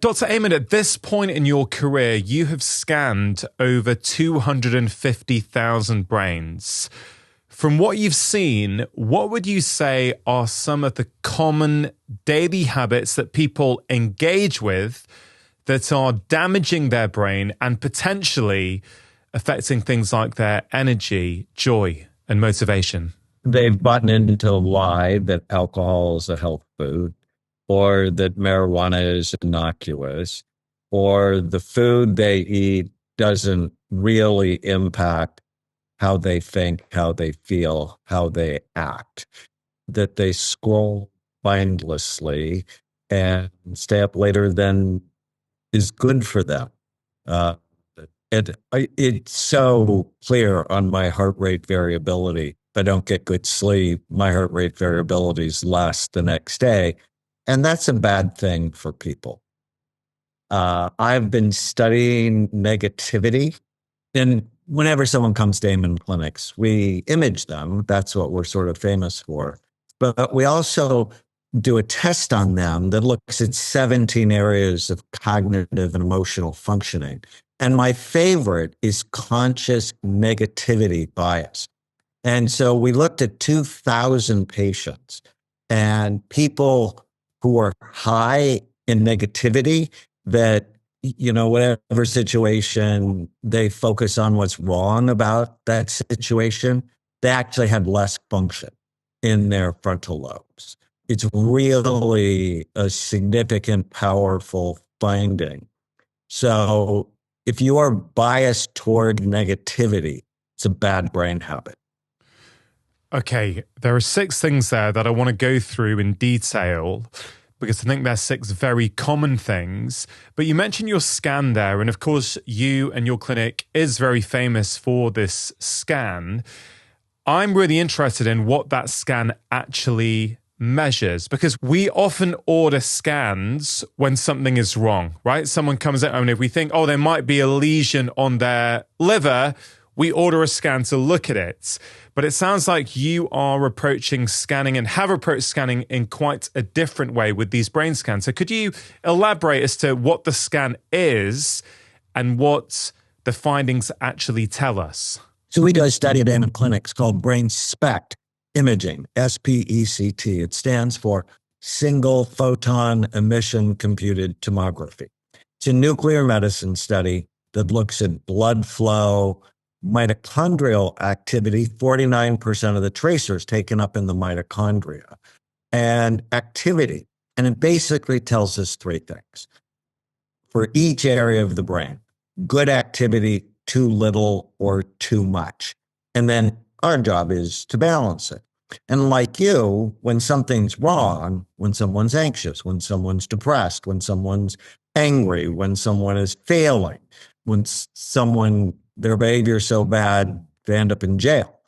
Dr. Amen, at this point in your career, you have scanned over 250,000 brains. From what you've seen, what would you say are some of the common daily habits that people engage with that are damaging their brain and potentially affecting things like their energy, joy, and motivation? They've bought into a lie that alcohol is a health food, or that marijuana is innocuous, or the food they eat doesn't really impact how they think, how they feel, how they act, that they scroll mindlessly and stay up later than is good for them. It's so clear on my heart rate variability. If I don't get good sleep, my heart rate variability is less the next day. And that's a bad thing for people. I've been studying negativity. And whenever someone comes to Amen clinics, we image them. That's what we're sort of famous for. But we also do a test on them that looks at 17 areas of cognitive and emotional functioning. And my favorite is conscious negativity bias. And so we looked at 2,000 patients, and people who are high in negativity, that, whatever situation, they focus on what's wrong about that situation, they actually had less function in their frontal lobes. It's really a significant, powerful finding. So if you are biased toward negativity, it's a bad brain habit. Okay, there are 6 things there that I want to go through in detail because I think they're 6 very common things. But you mentioned your scan there, and of course, you and your clinic is very famous for this scan. I'm really interested in what that scan actually measures, because we often order scans when something is wrong, right? Someone comes in and if we think, there might be a lesion on their liver, we order a scan to look at it. But it sounds like you are approaching scanning and have approached scanning in quite a different way with these brain scans. So could you elaborate as to what the scan is and what the findings actually tell us? So we do a study at Amen Clinics called Brain SPECT imaging, SPECT. It stands for Single Photon Emission Computed Tomography. It's a nuclear medicine study that looks at blood flow, mitochondrial activity, 49% of the tracers taken up in the mitochondria, and activity. And it basically tells us 3 things. For each area of the brain, good activity, too little, or too much. And then our job is to balance it. And like you, when something's wrong, when someone's anxious, when someone's depressed, when someone's angry, when someone is failing, when their behavior is so bad, they end up in jail.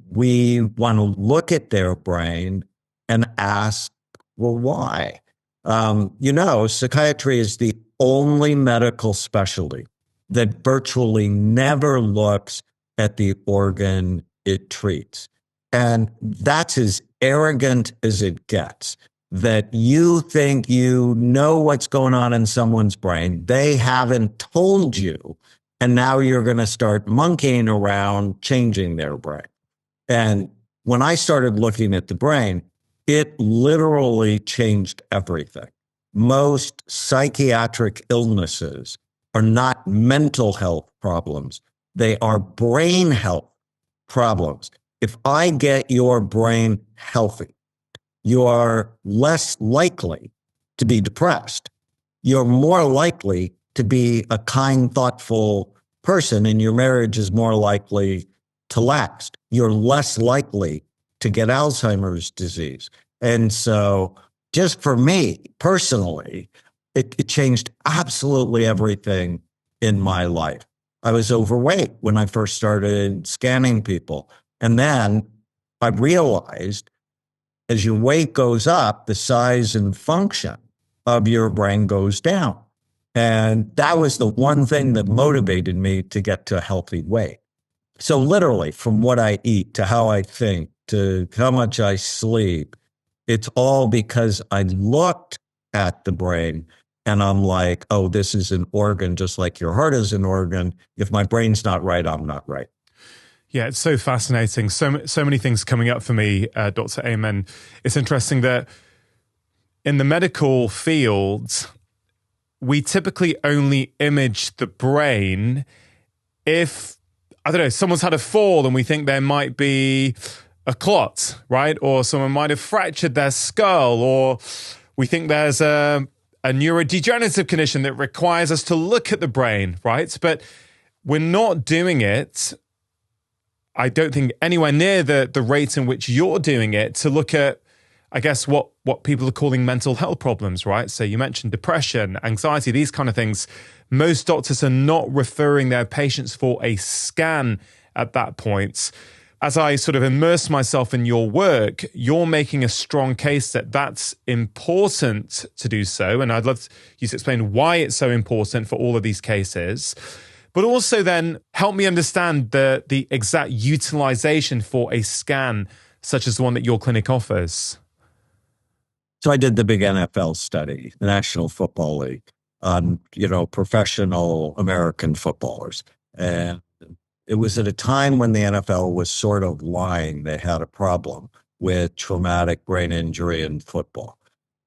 We want to look at their brain and ask, well, why? Psychiatry is the only medical specialty that virtually never looks at the organ it treats. And that's as arrogant as it gets, that you think you know what's going on in someone's brain. They haven't told you. And now you're going to start monkeying around changing their brain. And when I started looking at the brain, it literally changed everything. Most psychiatric illnesses are not mental health problems. They are brain health problems. If I get your brain healthy, you are less likely to be depressed. You're more likely to be a kind, thoughtful person, and your marriage is more likely to last. You're less likely to get Alzheimer's disease. And so just for me personally, it changed absolutely everything in my life. I was overweight when I first started scanning people. And then I realized as your weight goes up, the size and function of your brain goes down. And that was the one thing that motivated me to get to a healthy weight. So literally, from what I eat to how I think to how much I sleep, it's all because I looked at the brain And I'm like, oh, this is an organ just like your heart is an organ. If my brain's not right, I'm not right. Yeah, it's so fascinating. So many things coming up for me, Dr. Amen. It's interesting that in the medical field, we typically only image the brain if, I don't know, someone's had a fall and we think there might be a clot, right? Or someone might have fractured their skull, or we think there's a neurodegenerative condition that requires us to look at the brain, right? But we're not doing it, I don't think, anywhere near the rate in which you're doing it, to look at, I guess, what people are calling mental health problems, right? So you mentioned depression, anxiety, these kind of things. Most doctors are not referring their patients for a scan at that point. As I sort of immerse myself in your work, you're making a strong case that that's important to do so. And I'd love you to explain why it's so important for all of these cases. But also then help me understand the exact utilization for a scan, such as the one that your clinic offers. So I did the big NFL study, the National Football League, on, professional American footballers. And it was at a time when the NFL was sort of lying. They had a problem with traumatic brain injury in football.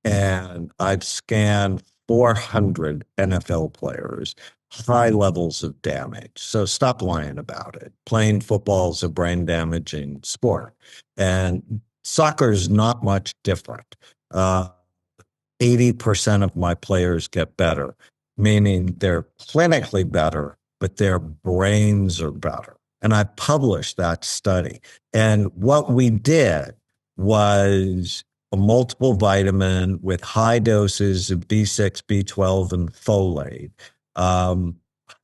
And I've scanned 400 NFL players, high levels of damage. So stop lying about it. Playing football is a brain damaging sport. And soccer is not much different. 80% of my players get better, meaning they're clinically better, but their brains are better. And I published that study. And what we did was a multiple vitamin with high doses of B6, B12, and folate,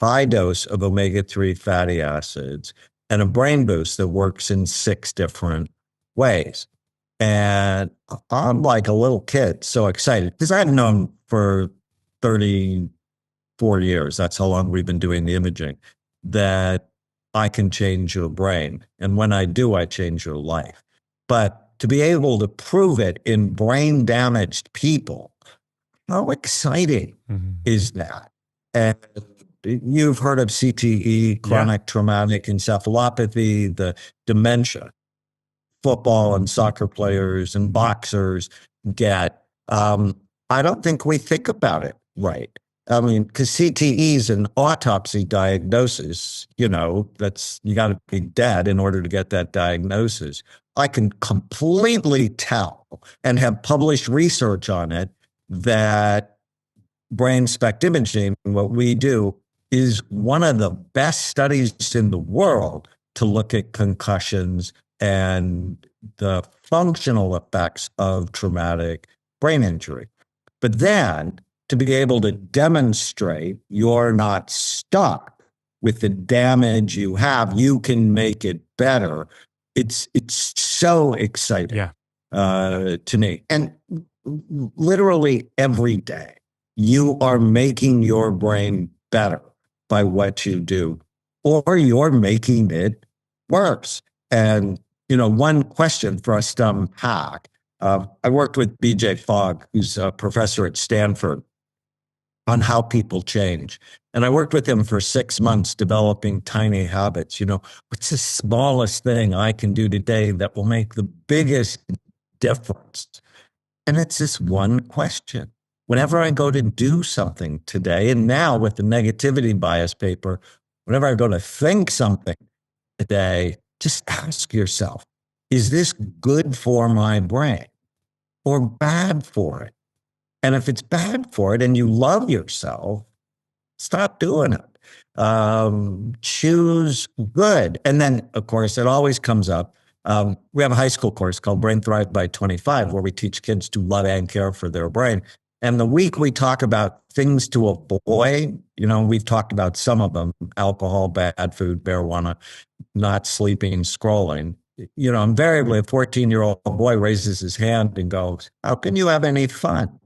high dose of omega-3 fatty acids, and a brain boost that works in 6 different ways. And I'm like a little kid, so excited, because I had known for 34 years, that's how long we've been doing the imaging, that I can change your brain. And when I do, I change your life. But to be able to prove it in brain damaged people, how exciting is that? And you've heard of CTE, chronic traumatic encephalopathy, the dementia football and soccer players and boxers get. I don't think we think about it right. I mean, because CTE is an autopsy diagnosis, that's, you got to be dead in order to get that diagnosis. I can completely tell and have published research on it that brain SPECT imaging, what we do, is one of the best studies in the world to look at concussions and the functional effects of traumatic brain injury. But then to be able to demonstrate you're not stuck with the damage you have, you can make it better. It's so exciting to me. And literally every day, you are making your brain better by what you do, or you're making it worse. And, one question for us to unpack. I worked with BJ Fogg, who's a professor at Stanford, on how people change. And I worked with him for 6 months developing tiny habits. What's the smallest thing I can do today that will make the biggest difference? And it's this one question. Whenever I go to do something today, and now with the negativity bias paper, whenever I go to think something today, just ask yourself, is this good for my brain or bad for it? And if it's bad for it and you love yourself, stop doing it. Choose good. And then, of course, it always comes up. We have a high school course called Brain Thrive by 25, where we teach kids to love and care for their brain. And the week we talk about things to avoid, we've talked about some of them: alcohol, bad food, marijuana, not sleeping, scrolling. Invariably a 14-year-old boy raises his hand and goes, "How can you have any fun?"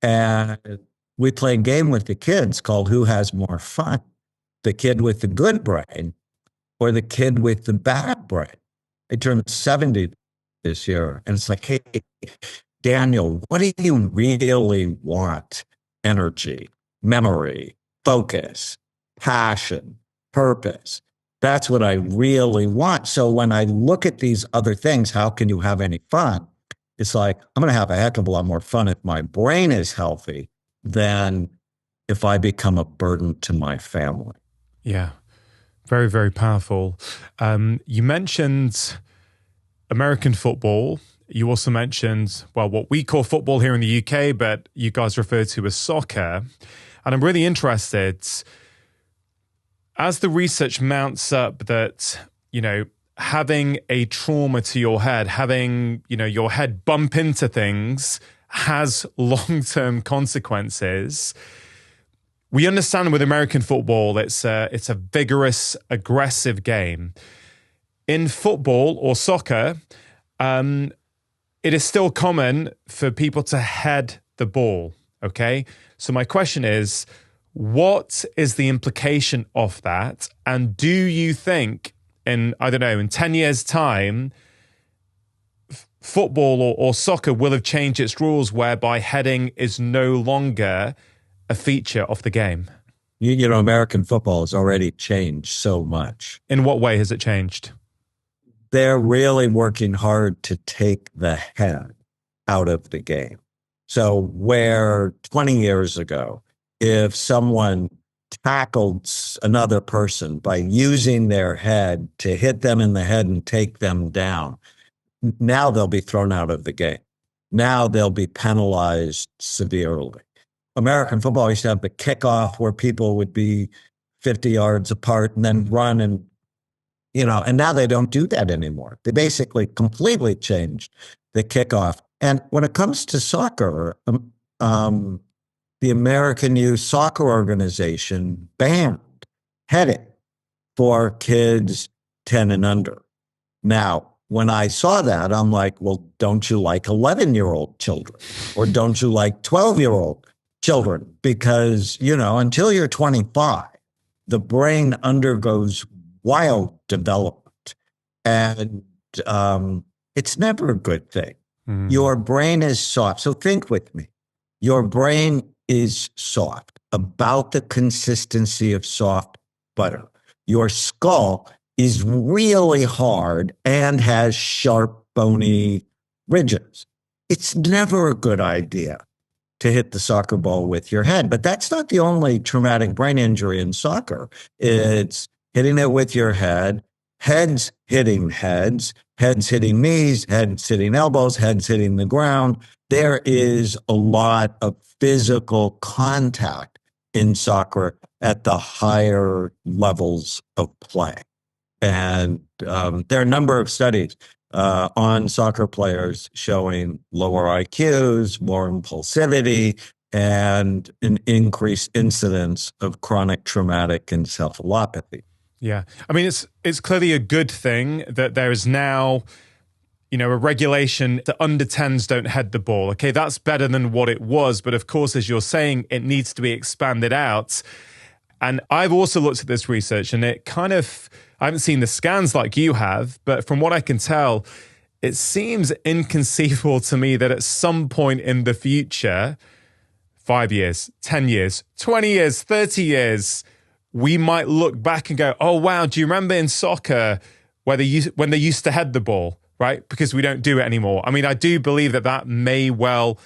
And we play a game with the kids called Who Has More Fun? The kid with the good brain or the kid with the bad brain? I turned 70 this year, and it's like, hey, Daniel, what do you really want? energy, memory, focus, passion, purpose. That's what I really want. So when I look at these other things, how can you have any fun? It's like, I'm going to have a heck of a lot more fun if my brain is healthy than if I become a burden to my family. Yeah. Very, very powerful. You mentioned American football. You also mentioned, well, what we call football here in the UK, but you guys refer to as soccer. And I'm really interested, as the research mounts up that, having a trauma to your head, having, your head bump into things has long-term consequences. We understand with American football, it's a vigorous, aggressive game. In football or soccer, it is still common for people to head the ball, okay? So my question is, what is the implication of that? And do you think in 10 years' time, football or soccer will have changed its rules whereby heading is no longer a feature of the game? American football has already changed so much. In what way has it changed? They're really working hard to take the head out of the game. So where 20 years ago, if someone tackled another person by using their head to hit them in the head and take them down, now they'll be thrown out of the game. Now they'll be penalized severely. American football used to have the kickoff where people would be 50 yards apart and then run and now they don't do that anymore. They basically completely changed the kickoff. And when it comes to soccer, the American Youth Soccer Organization banned heading for kids 10 and under. Now, when I saw that, I'm like, well, don't you like 11-year-old children? Or don't you like 12-year-old children? Because, until you're 25, the brain undergoes wild development. And it's never a good thing. Mm. Your brain is soft. So think with me. Your brain is soft, about the consistency of soft butter. Your skull is really hard and has sharp, bony ridges. It's never a good idea to hit the soccer ball with your head. But that's not the only traumatic brain injury in soccer. It's hitting it with your head, heads hitting heads, heads hitting knees, heads hitting elbows, heads hitting the ground. There is a lot of physical contact in soccer at the higher levels of play. And there are a number of studies on soccer players showing lower IQs, more impulsivity, and an increased incidence of chronic traumatic encephalopathy. Yeah. I mean, it's clearly a good thing that there is now, a regulation that under 10s don't head the ball. Okay, that's better than what it was. But of course, as you're saying, it needs to be expanded out. And I've also looked at this research and I haven't seen the scans like you have, but from what I can tell, it seems inconceivable to me that at some point in the future, 5 years, 10 years, 20 years, 30 years, we might look back and go, oh, wow, do you remember in soccer when they used to head the ball, right? Because we don't do it anymore. I mean, I do believe that may well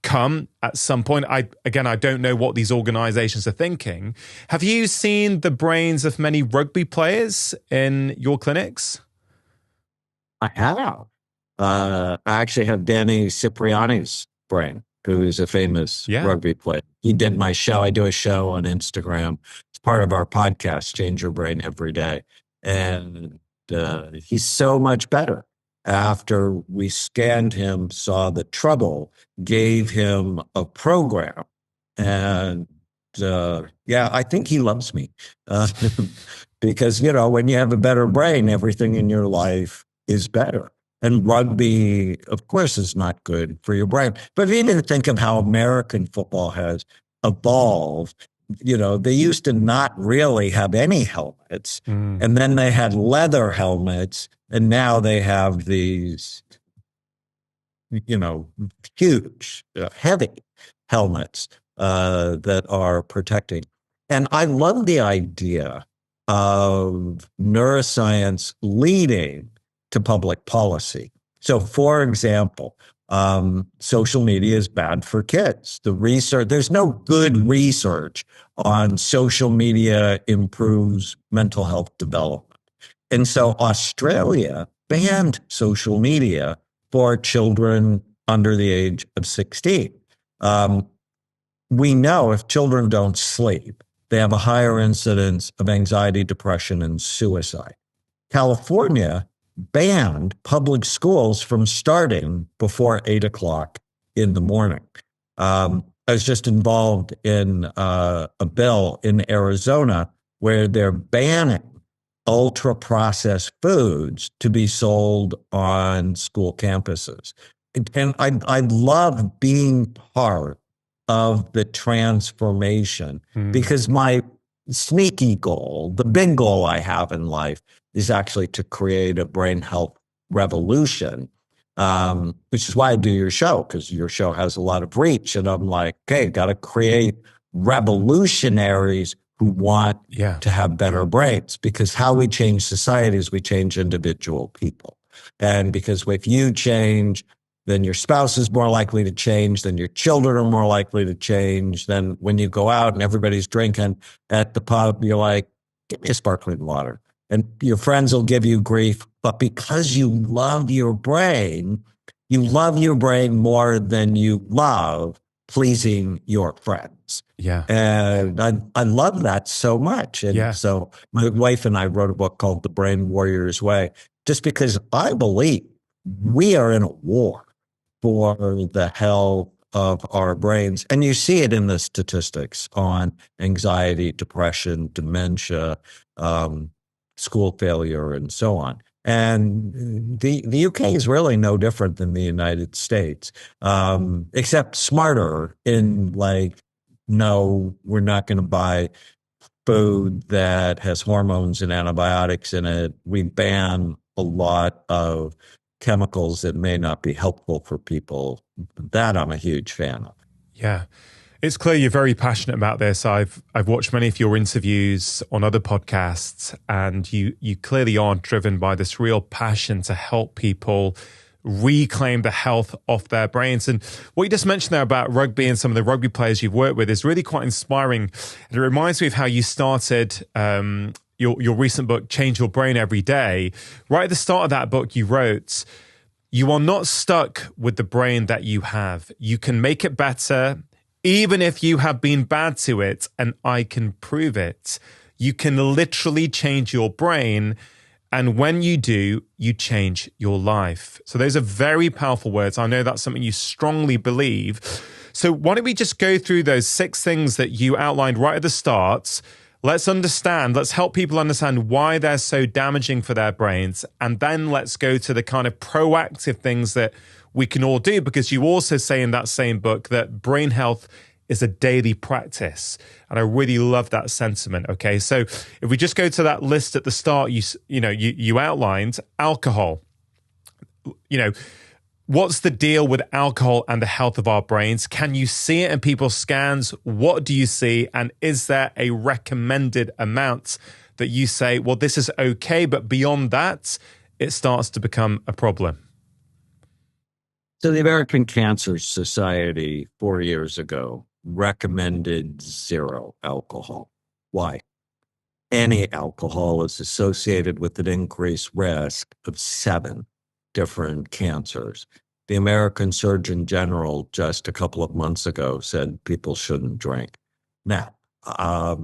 come at some point. I don't know what these organizations are thinking. Have you seen the brains of many rugby players in your clinics? I have. I actually have Danny Cipriani's brain, who is a famous rugby player. He did my show. I do a show on Instagram. It's part of our podcast, Change Your Brain Every Day. And he's so much better. After we scanned him, saw the trouble, gave him a program. And I think he loves me. Because, when you have a better brain, everything in your life is better. And rugby, of course, is not good for your brain. But if you even think of how American football has evolved, they used to not really have any helmets. Mm. And then they had leather helmets. And now they have these, huge, heavy helmets. that are protecting. And I love the idea of neuroscience leading to public policy. So, for example, social media is bad for kids. The research, there's no good research on social media improves mental health development. And so Australia banned social media for children under the age of 16. Um, we know if children don't sleep, they have a higher incidence of anxiety, depression, and suicide. California banned public schools from starting before 8 o'clock in the morning. I was just involved in a bill in Arizona where they're banning ultra processed foods to be sold on school campuses. And I love being part of the transformation because my sneaky goal, the big goal I have in life, is actually to create a brain health revolution, which is why I do your show, because your show has a lot of reach. And I'm like, okay, got to create revolutionaries who want to have better brains, because how we change society is we change individual people. And because if you change, then your spouse is more likely to change, then your children are more likely to change. Then when you go out and everybody's drinking at the pub, you're like, give me a sparkling water. And your friends will give you grief. But because you love your brain more than you love pleasing your friends. Yeah. And I love that so much. And so my wife and I wrote a book called The Brain Warrior's Way, just because I believe we are in a war for the health of our brains. And you see it in the statistics on anxiety, depression, dementia, school failure, and so on. And the UK is really no different than the United States, except smarter in like, no, we're not going to buy food that has hormones and antibiotics in it. We ban a lot of chemicals that may not be helpful for people. That I'm a huge fan of. Yeah. It's clear you're very passionate about this. I've watched many of your interviews on other podcasts, and you clearly are driven by this real passion to help people reclaim the health of their brains. And what you just mentioned there about rugby and some of the rugby players you've worked with is really quite inspiring. And it reminds me of how you started your recent book, Change Your Brain Every Day. Right at the start of that book, you wrote, "You are not stuck with the brain that you have. You can make it better, even if you have been bad to it, and I can prove it. You can literally change your brain, and when you do, you change your life." So those are very powerful words. I know that's something you strongly believe. So why don't we just go through those 6 things that you outlined right at the start? Let's help people understand why they're so damaging for their brains. And then let's go to the kind of proactive things that we can all do, because you also say in that same book that brain health is a daily practice. And I really love that sentiment. Okay. So if we just go to that list at the start, you outlined alcohol. What's the deal with alcohol and the health of our brains? Can you see it in people's scans? What do you see? And is there a recommended amount that you say, well, this is okay, but beyond that, it starts to become a problem? So the American Cancer Society 4 years ago recommended 0 alcohol. Why? Any alcohol is associated with an increased risk of 7 different cancers. The American Surgeon General just a couple of months ago said people shouldn't drink. Now, I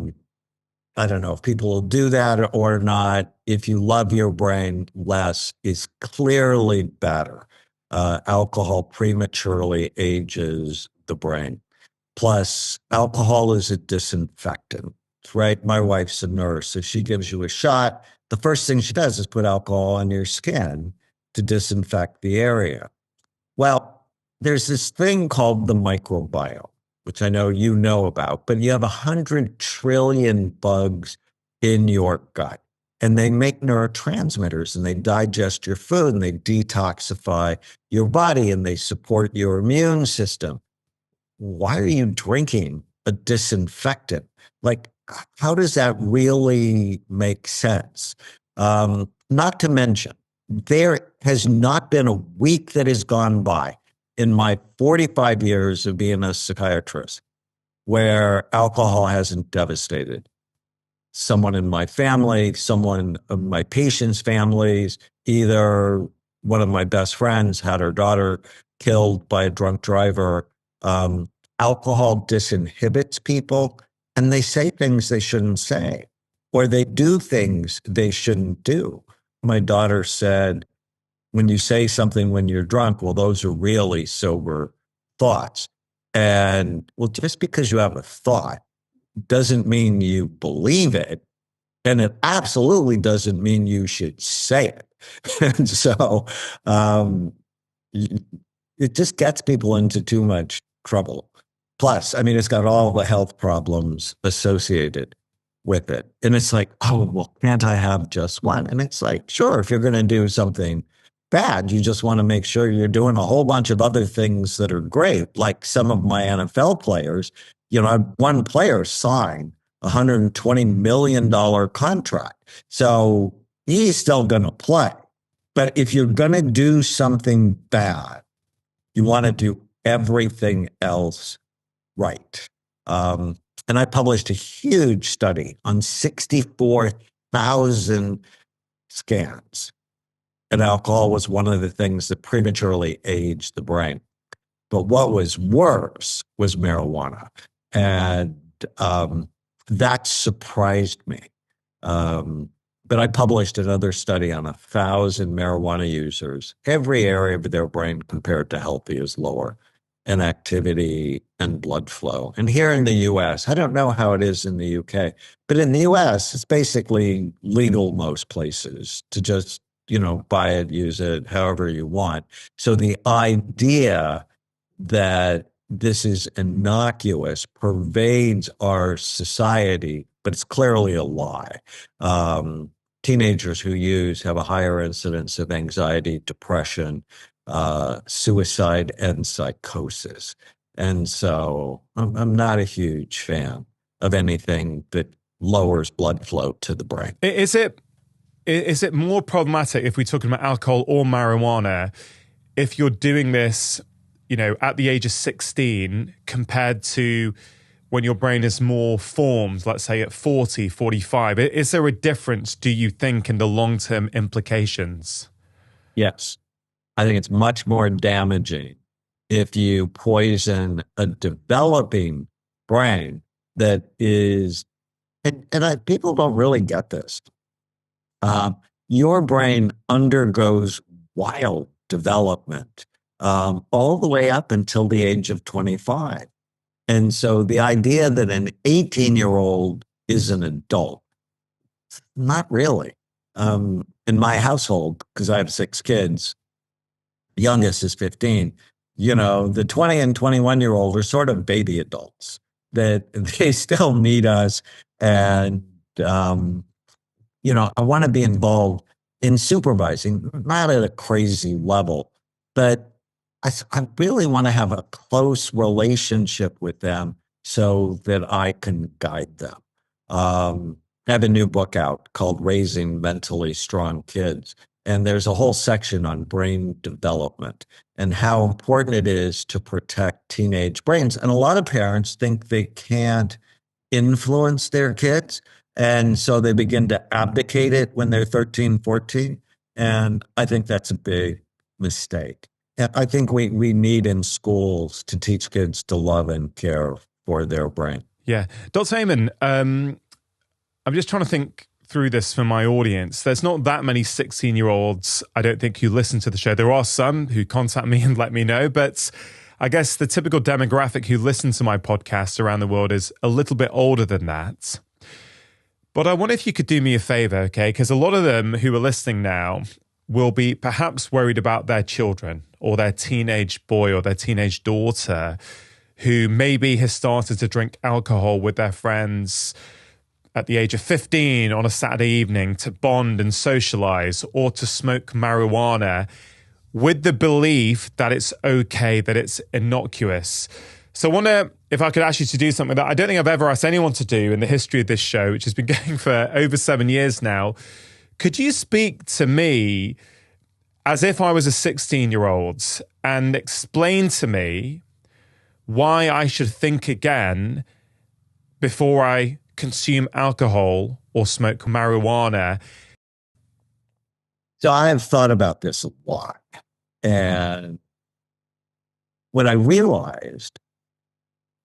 don't know if people will do that or not. If you love your brain, less is clearly better. Alcohol prematurely ages the brain. Plus, alcohol is a disinfectant, right? My wife's a nurse. If she gives you a shot, the first thing she does is put alcohol on your skin to disinfect the area. Well, there's this thing called the microbiome, which I know you know about, but you have 100 trillion bugs in your gut, and they make neurotransmitters, and they digest your food, and they detoxify your body, and they support your immune system. Why are you drinking a disinfectant. Like, how does that really make sense? Not to mention, there has not been a week that has gone by in my 45 years of being a psychiatrist where alcohol hasn't devastated someone in my family, someone of my patients' families. Either one of my best friends had her daughter killed by a drunk driver. Alcohol disinhibits people, and they say things they shouldn't say, or they do things they shouldn't do. My daughter said, when you say something when you're drunk, well, those are really sober thoughts. And well, just because you have a thought doesn't mean you believe it. And it absolutely doesn't mean you should say it. And so it just gets people into too much trouble. Plus, I mean, it's got all the health problems associated with it. And it's like, oh, well, can't I have just one? And it's like, sure, if you're going to do something bad, you just want to make sure you're doing a whole bunch of other things that are great. Like some of my NFL players, you know, I had one player sign a $120 million contract. So he's still going to play. But if you're going to do something bad, you want to do everything else right. And I published a huge study on 64,000 scans. And alcohol was one of the things that prematurely aged the brain. But what was worse was marijuana. And that surprised me. But I published another study on 1,000 marijuana users. Every area of their brain compared to healthy is lower in activity and blood flow. And here in the US, I don't know how it is in the UK, but in the US, it's basically legal most places to just, you know, buy it, use it, however you want. So the idea that this is innocuous pervades our society, but it's clearly a lie. Teenagers who use have a higher incidence of anxiety, depression, suicide, and psychosis. And so I'm not a huge fan of anything that lowers blood flow to the brain. Is it more problematic if we're talking about alcohol or marijuana if you're doing this, you know, at the age of 16 compared to when your brain is more formed, let's say at 40, 45? Is there a difference, do you think, in the long-term implications? Yes. I think it's much more damaging if you poison a developing brain that is, and people don't really get this. Your brain undergoes wild development all the way up until the age of 25. And so the idea that an 18-year-old is an adult, not really. In my household, because I have 6 kids, the youngest is 15, you know, the 20 and 21-year-old are sort of baby adults, that they still need us. And, you know, I want to be involved in supervising, not at a crazy level, but I really want to have a close relationship with them so that I can guide them. I have a new book out called Raising Mentally Strong Kids. And there's a whole section on brain development and how important it is to protect teenage brains. And a lot of parents think they can't influence their kids. And so they begin to abdicate it when they're 13, 14. And I think that's a big mistake. I think we need in schools to teach kids to love and care for their brain. Yeah. Dr. Amen, I'm just trying to think through this for my audience. There's not that many 16-year-olds, I don't think, who listen to the show. There are some who contact me and let me know, but I guess the typical demographic who listen to my podcast around the world is a little bit older than that. But I wonder if you could do me a favor, okay? Because a lot of them who are listening now will be perhaps worried about their children or their teenage boy or their teenage daughter who maybe has started to drink alcohol with their friends at the age of 15 on a Saturday evening to bond and socialize, or to smoke marijuana with the belief that it's okay, that it's innocuous. So I wonder if I could ask you to do something that I don't think I've ever asked anyone to do in the history of this show, which has been going for over 7 years now. Could you speak to me as if I was a 16-year-old and explain to me why I should think again before I consume alcohol or smoke marijuana? So I have thought about this a lot. And what I realized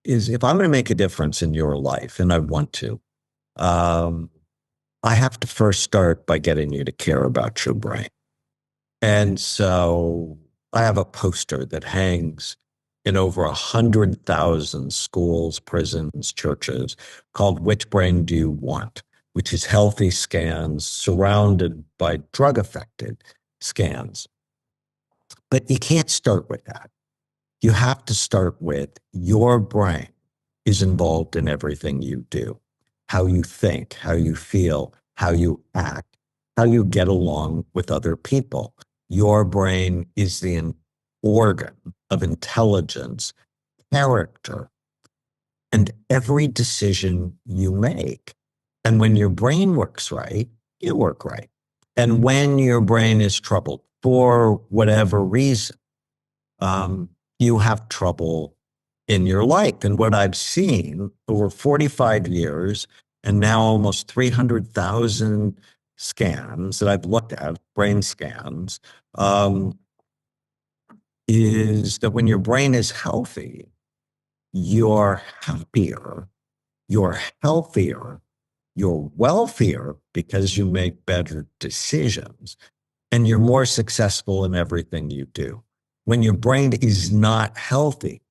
is if I'm going to make a difference in your life, and I want to, I have to first start by getting you to care about your brain. And so I have a poster that hangs in over 100,000 schools, prisons, churches called Which Brain Do You Want? Which is healthy scans surrounded by drug-affected scans. But you can't start with that. You have to start with your brain is involved in everything you do. How you think, how you feel, how you act, how you get along with other people. Your brain is the organ of intelligence, character, and every decision you make. And when your brain works right, you work right. And when your brain is troubled for whatever reason, you have trouble in your life. And what I've seen over 45 years and now almost 300,000 scans that I've looked at, brain scans, is that when your brain is healthy, you're happier, you're healthier, you're wealthier because you make better decisions, and you're more successful in everything you do. When your brain is not healthy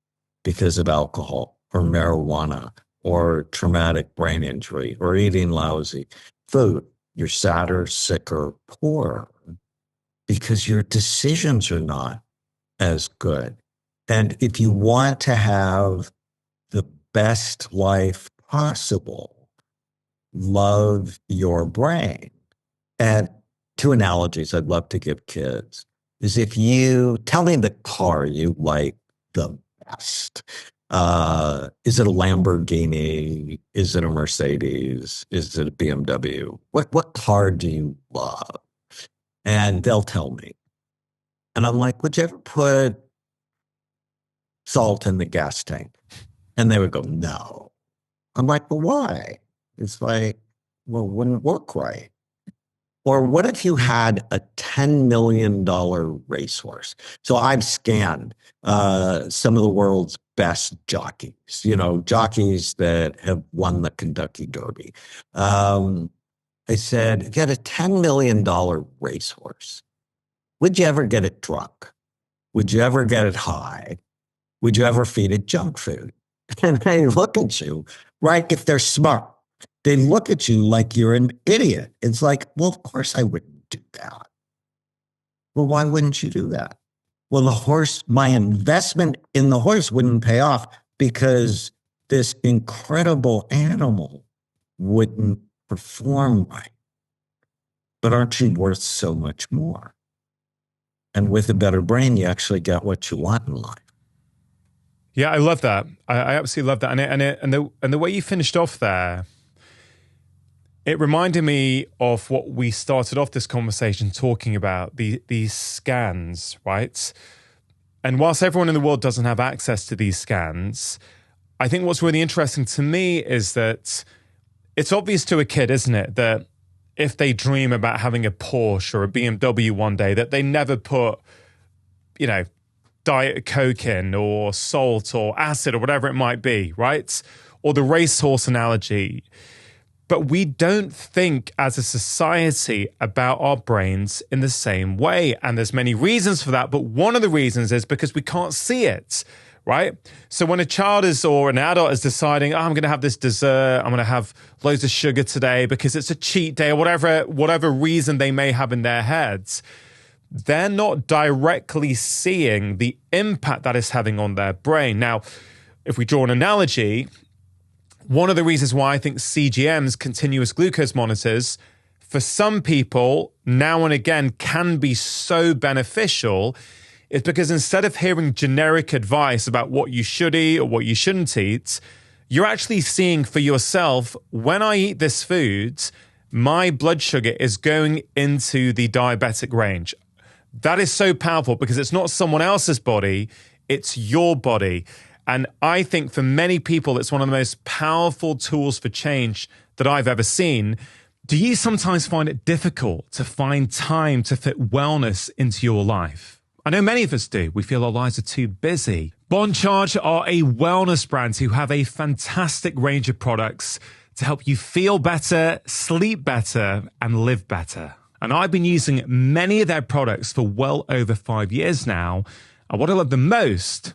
because of alcohol or marijuana or traumatic brain injury or eating lousy food, you're sadder, sicker, poorer because your decisions are not as good. And if you want to have the best life possible, love your brain. And two analogies I'd love to give kids is if you tell me the car you like the best. Is it a Lamborghini? Is it a Mercedes? Is it a BMW? What car do you love? And they'll tell me. And I'm like, would you ever put salt in the gas tank? And they would go, no. I'm like, well, why? It's like, well, it wouldn't work right. Or what if you had a $10 million racehorse? So I've scanned some of the world's best jockeys, jockeys that have won the Kentucky Derby. I said, if you had a $10 million racehorse, would you ever get it drunk? Would you ever get it high? Would you ever feed it junk food? And they look at you, right? If they're smart, they look at you like you're an idiot. It's like, well, of course I wouldn't do that. Well, why wouldn't you do that? Well, the horse, my investment in the horse wouldn't pay off because this incredible animal wouldn't perform right. But aren't you worth so much more? And with a better brain, you actually get what you want in life. Yeah, I love that. I absolutely love that. And the way you finished off there, it reminded me of what we started off this conversation talking about, these scans, right? And whilst everyone in the world doesn't have access to these scans, I think what's really interesting to me is that it's obvious to a kid, isn't it, that if they dream about having a Porsche or a BMW one day, that they never put, Diet Coke in or salt or acid or whatever it might be, right? Or the racehorse analogy. But we don't think as a society about our brains in the same way. And there's many reasons for that. But one of the reasons is because we can't see it, right? So when a child or an adult is deciding, I'm going to have this dessert, I'm going to have loads of sugar today because it's a cheat day or whatever reason they may have in their heads, they're not directly seeing the impact that it's having on their brain. Now, if we draw an analogy, one of the reasons why I think CGMs, continuous glucose monitors, for some people now and again can be so beneficial is because instead of hearing generic advice about what you should eat or what you shouldn't eat, you're actually seeing for yourself, when I eat this food, my blood sugar is going into the diabetic range. That is so powerful because it's not someone else's body, it's your body. And I think for many people, it's one of the most powerful tools for change that I've ever seen. Do you sometimes find it difficult to find time to fit wellness into your life? I know many of us do. We feel our lives are too busy. Boncharge are a wellness brand who have a fantastic range of products to help you feel better, sleep better, and live better. And I've been using many of their products for well over 5 years now. And what I love the most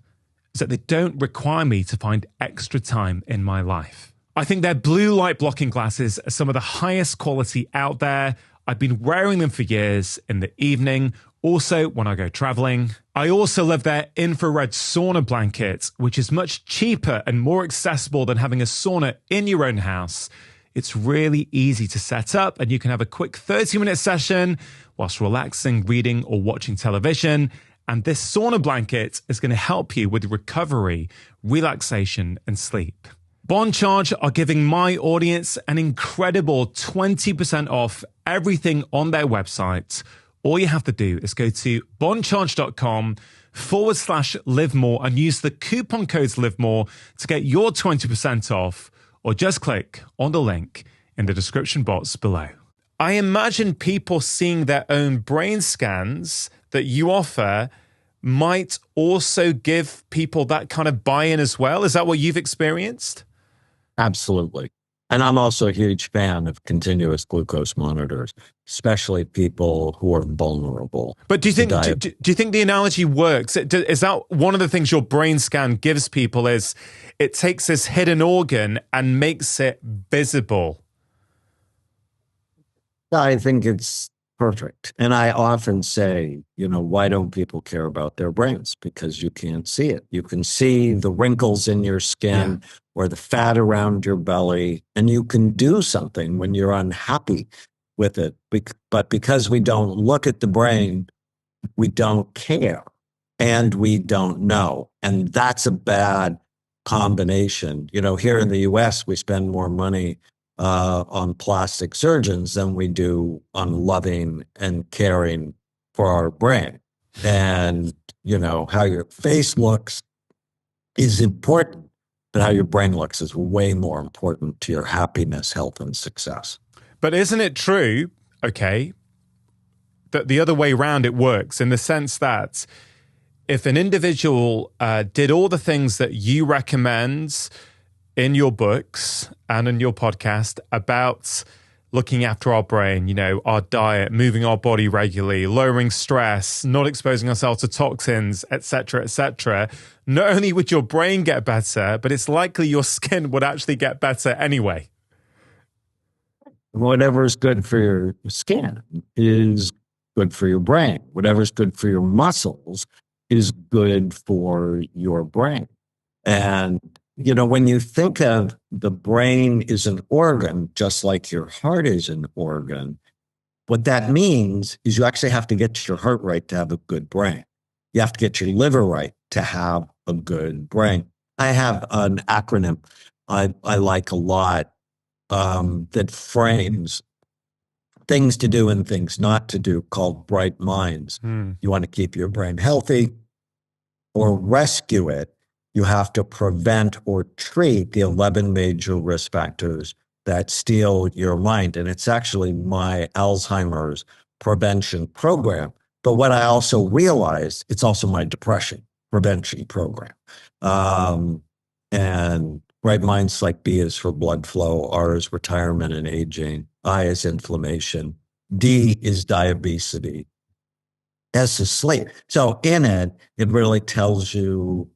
is that they don't require me to find extra time in my life. I think their blue light blocking glasses are some of the highest quality out there. I've been wearing them for years in the evening, also when I go traveling. I also love their infrared sauna blanket, which is much cheaper and more accessible than having a sauna in your own house. It's really easy to set up and you can have a quick 30-minute session whilst relaxing, reading or watching television. And this sauna blanket is going to help you with recovery, relaxation and sleep. Boncharge are giving my audience an incredible 20% off everything on their website. All you have to do is go to boncharge.com/livemore and use the coupon code livemore to get your 20% off, or just click on the link in the description box below. I imagine people seeing their own brain scans that you offer might also give people that kind of buy-in as well. Is that what you've experienced? Absolutely. And I'm also a huge fan of continuous glucose monitors, especially people who are vulnerable. But do you think the analogy works? Is that one of the things your brain scan gives people, is it takes this hidden organ and makes it visible? I think it's perfect. And I often say, why don't people care about their brains? Because you can't see it. You can see the wrinkles in your skin or the fat around your belly, and you can do something when you're unhappy with it. But because we don't look at the brain, we don't care and we don't know. And that's a bad combination. Here in the US, we spend more money on plastic surgeons than we do on loving and caring for our brain. And, how your face looks is important, but how your brain looks is way more important to your happiness, health, and success. But isn't it true, that the other way around it works, in the sense that if an individual did all the things that you recommend in your books and in your podcast about looking after our brain, our diet, moving our body regularly, lowering stress, not exposing ourselves to toxins, etc., not only would your brain get better, but it's likely your skin would actually get better anyway. Whatever's good for your skin is good for your brain. Whatever's good for your muscles is good for your brain. And when you think of the brain is an organ, just like your heart is an organ, what that means is you actually have to get your heart right to have a good brain. You have to get your liver right to have a good brain. I have an acronym I like a lot that frames things to do and things not to do, called bright minds. You want to keep your brain healthy or rescue it. You have to prevent or treat the 11 major risk factors that steal your mind. And it's actually my Alzheimer's prevention program. But what I also realized, it's also my depression prevention program. And right minds, like B is for blood flow, R is retirement and aging, I is inflammation, D is diabetes, S is sleep. So in it, it really tells you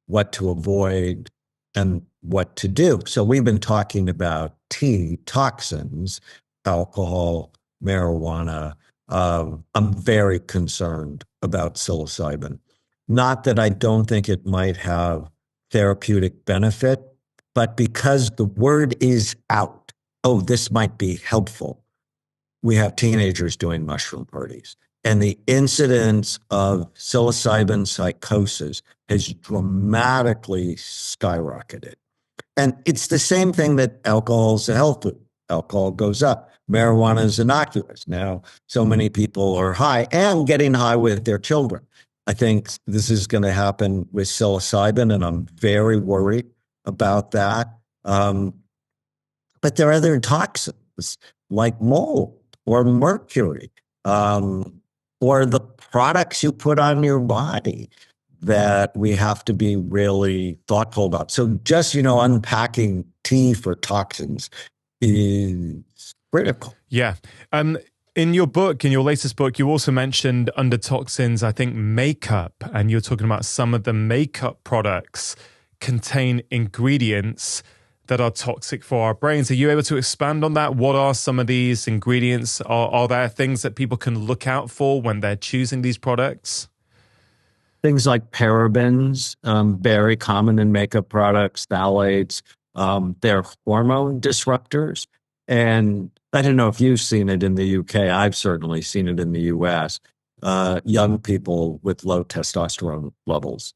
what to avoid and what to do. So we've been talking about T, toxins, alcohol, marijuana. I'm very concerned about psilocybin. Not that I don't think it might have therapeutic benefit, but because the word is out, oh, this might be helpful. We have teenagers doing mushroom parties. And the incidence of psilocybin psychosis has dramatically skyrocketed. And it's the same thing that alcohol is a health food. Alcohol goes up. Marijuana is innocuous. Now, so many people are high and getting high with their children. I think this is going to happen with psilocybin, and I'm very worried about that. But there are other toxins like mold or mercury, or the products you put on your body that we have to be really thoughtful about. So just, unpacking tea for toxins is critical. Yeah. In your book, in your latest book, you also mentioned under toxins, I think makeup, and you're talking about some of the makeup products contain ingredients that are toxic for our brains. Are you able to expand on that? What are some of these ingredients? Are there things that people can look out for when they're choosing these products? Things like parabens, very common in makeup products, phthalates, they're hormone disruptors. And I don't know if you've seen it in the UK. I've certainly seen it in the US. Young people with low testosterone levels.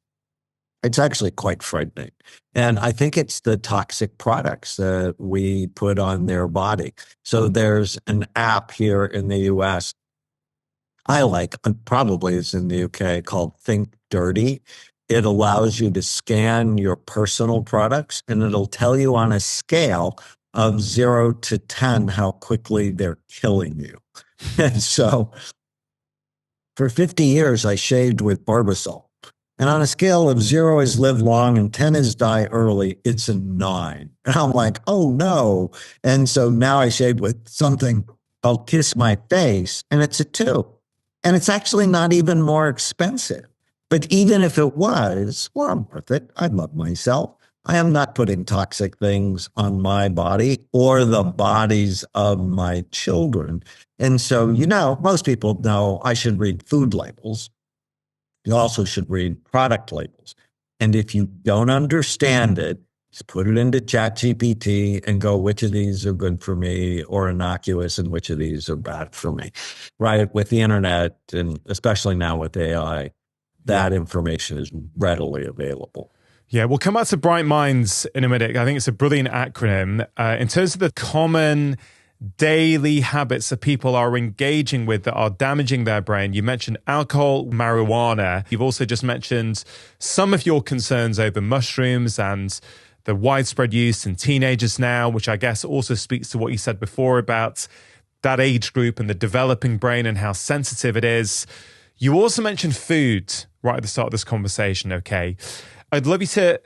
It's actually quite frightening. And I think it's the toxic products that we put on their body. So there's an app here in the US I like, probably it's in the UK, called Think Dirty. It allows you to scan your personal products, and it'll tell you on a scale of 0 to 10 how quickly they're killing you. And so for 50 years, I shaved with Barbasol. And on a scale of 0 is live long and 10 is die early, it's a 9. And I'm like, oh no. And so now I shave with something called Kiss My Face, and it's a 2. And it's actually not even more expensive. But even if it was, well, I'm worth it. I love myself. I am not putting toxic things on my body or the bodies of my children. And so, most people know I should read food labels. You also should read product labels. And if you don't understand it, just put it into ChatGPT and go, which of these are good for me or innocuous and which of these are bad for me, right? With the internet, and especially now with AI, that information is readily available. Yeah, we'll come back to Bright Minds in a minute. I think it's a brilliant acronym. In terms of the common daily habits that people are engaging with that are damaging their brain, you mentioned alcohol, marijuana. You've also just mentioned some of your concerns over mushrooms and the widespread use in teenagers now, which I guess also speaks to what you said before about that age group and the developing brain and how sensitive it is. You also mentioned food right at the start of this conversation, okay? I'd love you to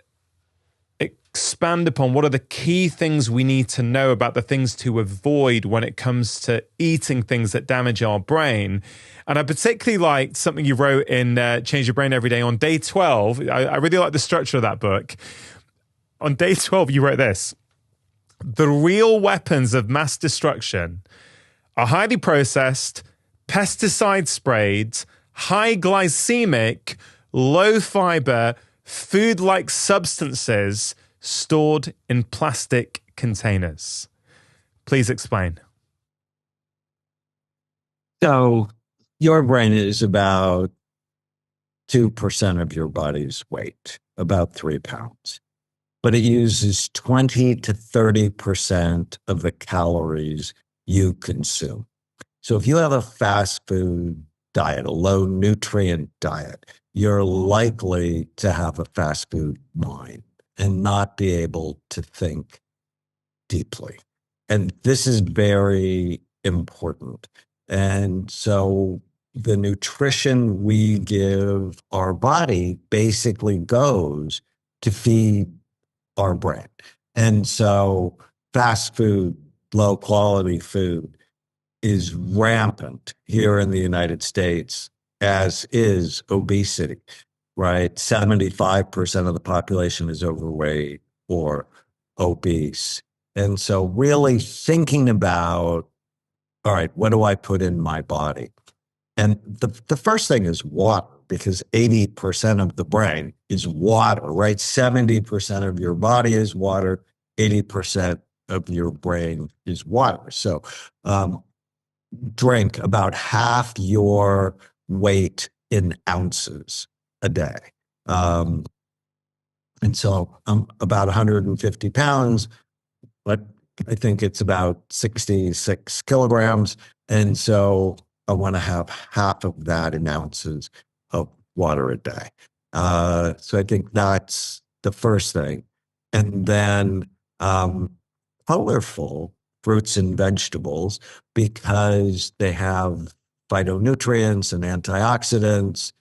expand upon what are the key things we need to know about the things to avoid when it comes to eating things that damage our brain. And I particularly liked something you wrote in Change Your Brain Every Day on day 12. I really like the structure of that book. On day 12, you wrote this: the real weapons of mass destruction are highly processed, pesticide sprayed, high glycemic, low fiber, food-like substances stored in plastic containers. Please explain. So your brain is about 2% of your body's weight, about 3 pounds. But it uses 20 to 30% of the calories you consume. So if you have a fast food diet, a low nutrient diet, you're likely to have a fast food mind and not be able to think deeply. And this is very important. And so the nutrition we give our body basically goes to feed our brain. And so fast food, low quality food is rampant here in the United States, as is obesity, right? 75% of the population is overweight or obese. And so really thinking about, all right, what do I put in my body? And the first thing is water, because 80% of the brain is water, right? 70% of your body is water, 80% of your brain is water. So drink about half your weight in ounces a day. Um, and so I'm about 150 pounds, but I think it's about 66 kilograms. And so I want to have half of that in ounces of water a day. So I think that's the first thing. And then colorful fruits and vegetables because they have phytonutrients and antioxidants,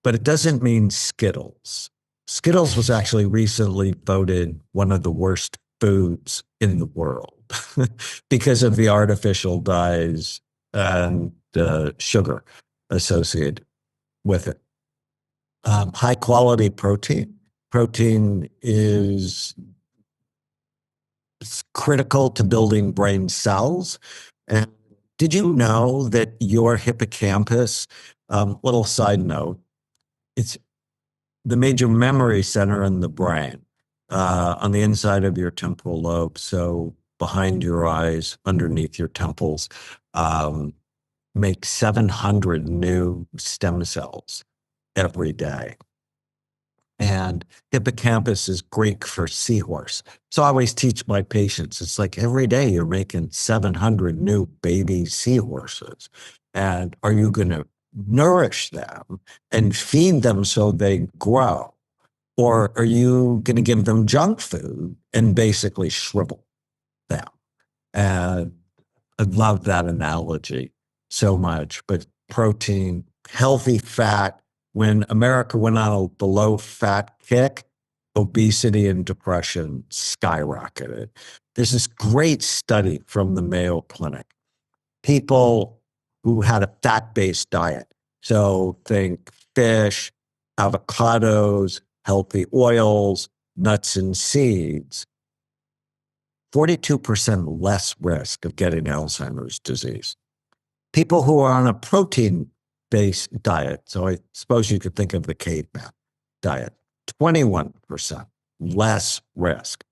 but it doesn't mean Skittles. Skittles was actually recently voted one of the worst foods in the world because of the artificial dyes and sugar associated with it. High quality protein. Protein is critical to building brain cells. And did you know that your hippocampus, little side note, it's the major memory center in the brain, on the inside of your temporal lobe. So behind your eyes, underneath your temples, make 700 new stem cells every day. And hippocampus is Greek for seahorse. So I always teach my patients, it's like every day you're making 700 new baby seahorses. And are you going to nourish them and feed them so they grow? Or are you going to give them junk food and basically shrivel them? And I love that analogy so much. But protein, healthy fat, when America went on the low fat kick, obesity and depression skyrocketed. There's this great study from the Mayo Clinic. People who had a fat-based diet, so think fish, avocados, healthy oils, nuts and seeds, 42% less risk of getting Alzheimer's disease. People who are on a protein-based diet, so I suppose you could think of the caveman diet, 21% less risk.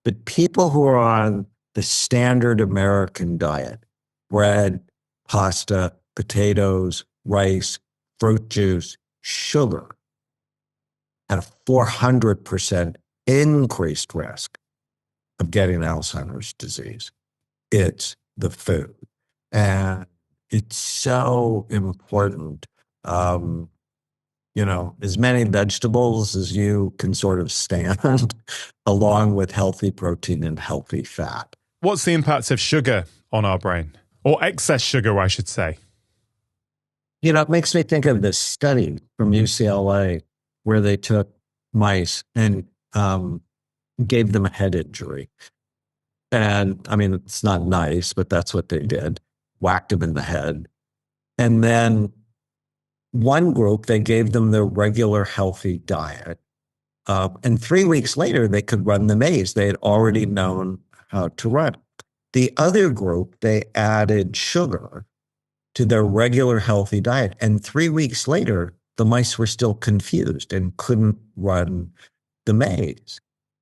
But people who are on the standard American diet, bread, pasta, potatoes, rice, fruit juice, sugar, had a 400% increased risk of getting Alzheimer's disease. It's the food. And it's so important. As many vegetables as you can sort of stand, along with healthy protein and healthy fat. What's the impact of sugar on our brain? Or excess sugar, I should say. It makes me think of this study from UCLA where they took mice and gave them a head injury. And I mean, it's not nice, but that's what they did. Whacked them in the head. And then one group, they gave them their regular healthy diet. And 3 weeks later, they could run the maze. They had already known how to run. The other group, they added sugar to their regular healthy diet. And 3 weeks later, the mice were still confused and couldn't run the maze.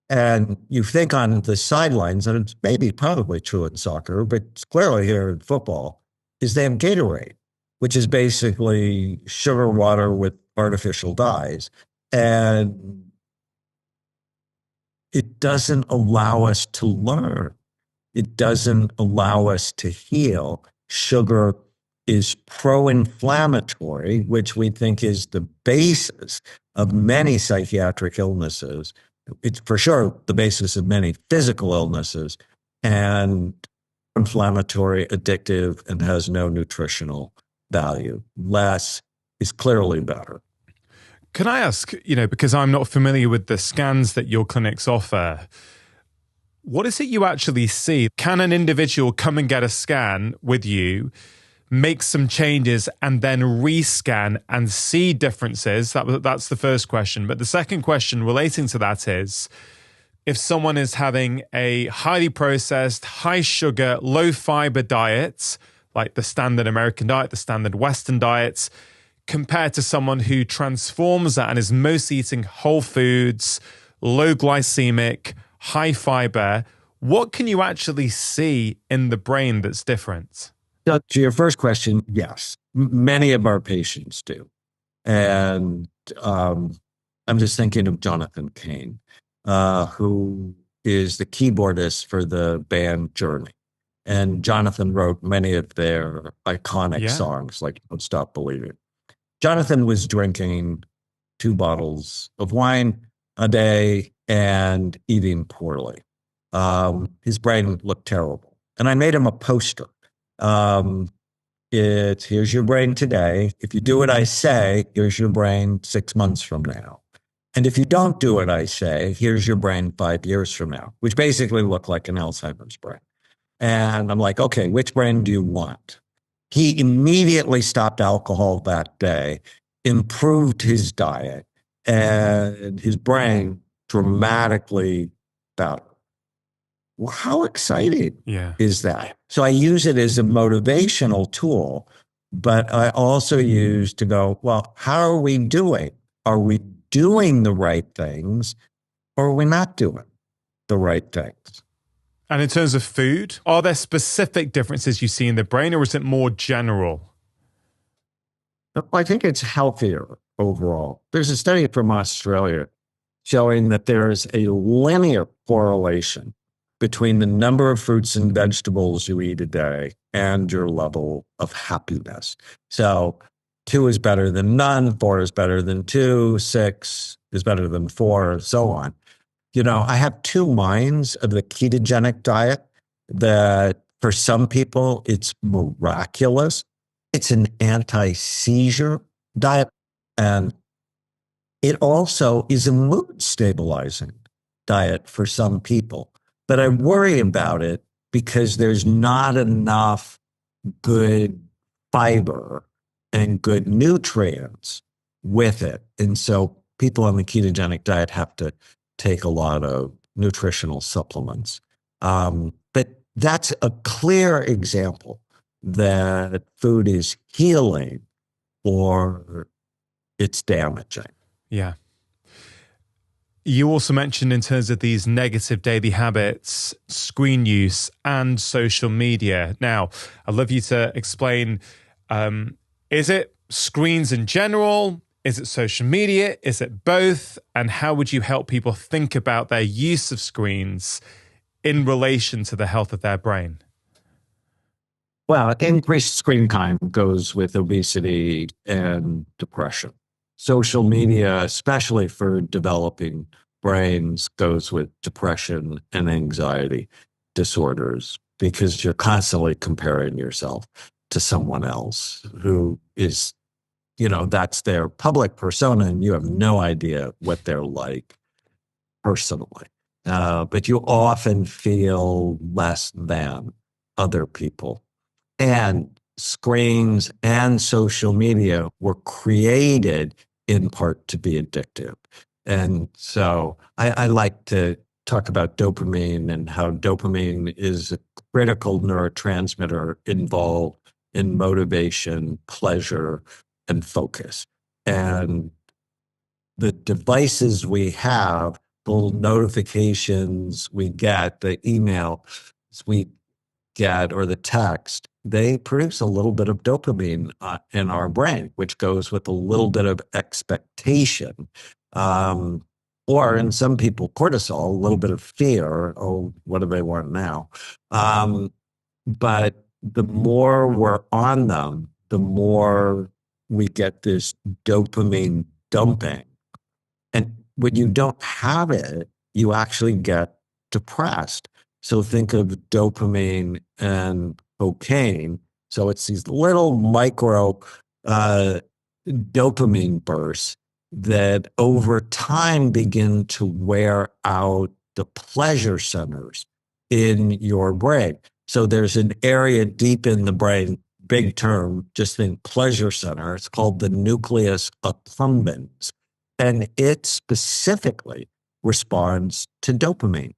And you think on the sidelines, and it's maybe probably true in soccer, but it's clearly here in football, is they have Gatorade, which is basically sugar water with artificial dyes. And it doesn't allow us to learn. It doesn't allow us to heal. Sugar is pro-inflammatory, which we think is the basis of many psychiatric illnesses. It's for sure the basis of many physical illnesses, and inflammatory, addictive, and has no nutritional value. Less is clearly better. Can I ask, because I'm not familiar with the scans that your clinics offer, what is it you actually see? Can an individual come and get a scan with you, make some changes, and then rescan and see differences? That's the first question. But the second question relating to that is, if someone is having a highly processed, high sugar, low fiber diet, like the standard American diet, the standard Western diets, compared to someone who transforms that and is mostly eating whole foods, low glycemic, high fiber, what can you actually see in the brain that's different? So to your first question, yes, many of our patients do. And I'm just thinking of Jonathan Cain, who is the keyboardist for the band Journey. And Jonathan wrote many of their iconic Yeah. songs like Don't Stop Believing. Jonathan was drinking 2 bottles of wine a day and eating poorly. His brain looked terrible. And I made him a poster. Um, it's here's your brain today. If you do what I say, here's your brain 6 months from now. And if you don't do what I say, here's your brain 5 years from now, which basically looked like an Alzheimer's brain. And I'm like, okay, which brain do you want? He immediately stopped alcohol that day, improved his diet, and his brain dramatically better. Well, how exciting Yeah. is that? So I use it as a motivational tool, but I also use to go, well, how are we doing? Are we doing the right things or are we not doing the right things? And in terms of food, are there specific differences you see in the brain, or is it more general? I think it's healthier overall. There's a study from Australia showing that there's a linear correlation between the number of fruits and vegetables you eat a day and your level of happiness. So 2 is better than none, 4 is better than 2, 6 is better than 4, so on. You know, I have 2 minds of the ketogenic diet that for some people it's miraculous. It's an anti-seizure diet, and it also is a mood stabilizing diet for some people. But I worry about it because there's not enough good fiber and good nutrients with it. And so people on the ketogenic diet have to take a lot of nutritional supplements. But that's a clear example that food is healing or it's damaging. Yeah. You also mentioned in terms of these negative daily habits, screen use and social media. Now, I'd love you to explain, is it screens in general? Is it social media? Is it both? And how would you help people think about their use of screens in relation to the health of their brain? Well, increased screen time goes with obesity and depression. Social media, especially for developing brains, goes with depression and anxiety disorders because you're constantly comparing yourself to someone else who is, you know, that's their public persona and you have no idea what they're like personally. But you often feel less than other people. And screens and social media were created in part to be addictive. And so I like to talk about dopamine and how dopamine is a critical neurotransmitter involved in motivation, pleasure, and focus. And the devices we have, the notifications we get, the email we get, or the text, they produce a little bit of dopamine in our brain, which goes with a little bit of expectation. Or in some people, cortisol, a little bit of fear. Oh, what do they want now? But the more we're on them, the more we get this dopamine dumping. And when you don't have it, you actually get depressed. So think of dopamine and cocaine. So it's these little micro dopamine bursts that over time begin to wear out the pleasure centers in your brain. So there's an area deep in the brain, big term, just think pleasure center. It's called the nucleus accumbens. And it specifically responds to dopamine.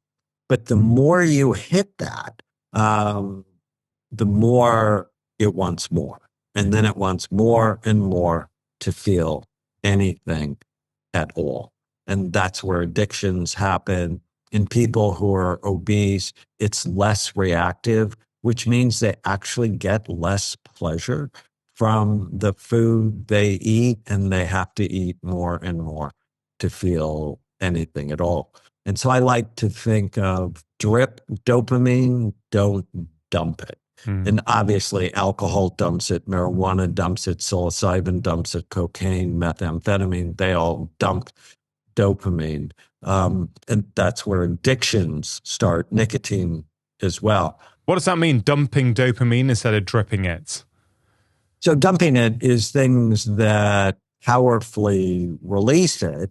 But the more you hit that, the more it wants more. And then it wants more and more to feel anything at all. And that's where addictions happen. In people who are obese, it's less reactive. which means they actually get less pleasure from the food they eat, and they have to eat more and more to feel anything at all. And so I like to think of drip dopamine, don't dump it. And obviously, alcohol dumps it, marijuana dumps it, psilocybin dumps it, cocaine, methamphetamine, they all dump dopamine. And that's where addictions start, nicotine as well. What does that mean, dumping dopamine instead of dripping it? So, dumping it is things that powerfully release it,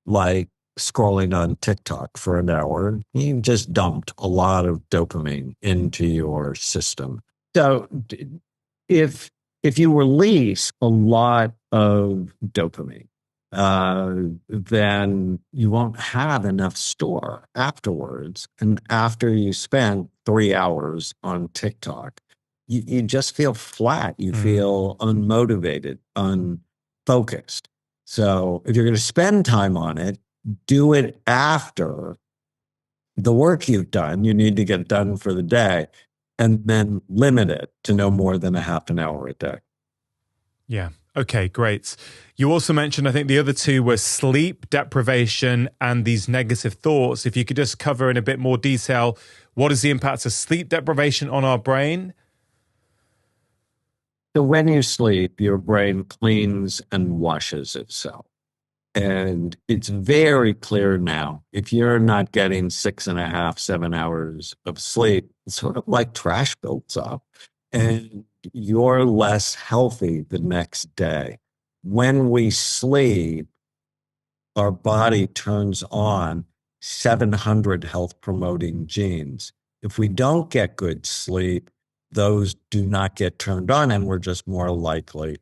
like scrolling on TikTok for an hour. You just dumped a lot of dopamine into your system. So, if you release a lot of dopamine, then you won't have enough store afterwards. And after you spend 3 hours on TikTok, you just feel flat. You feel unmotivated, unfocused. So if you're going to spend time on it, do it after the work you've done. You need to get done for the day, and then limit it to no more than a half an hour a day. Yeah. Okay, great. You also mentioned, I think the other two were sleep deprivation and these negative thoughts. If you could just cover in a bit more detail, what is the impact of sleep deprivation on our brain? So when you sleep, your brain cleans and washes itself. And it's very clear now, if you're not getting 6.5, 7 hours of sleep, it's sort of like trash builds up and you're less healthy the next day. When we sleep, our body turns on 700 health promoting genes. If we don't get good sleep, those do not get turned on, and we're just more likely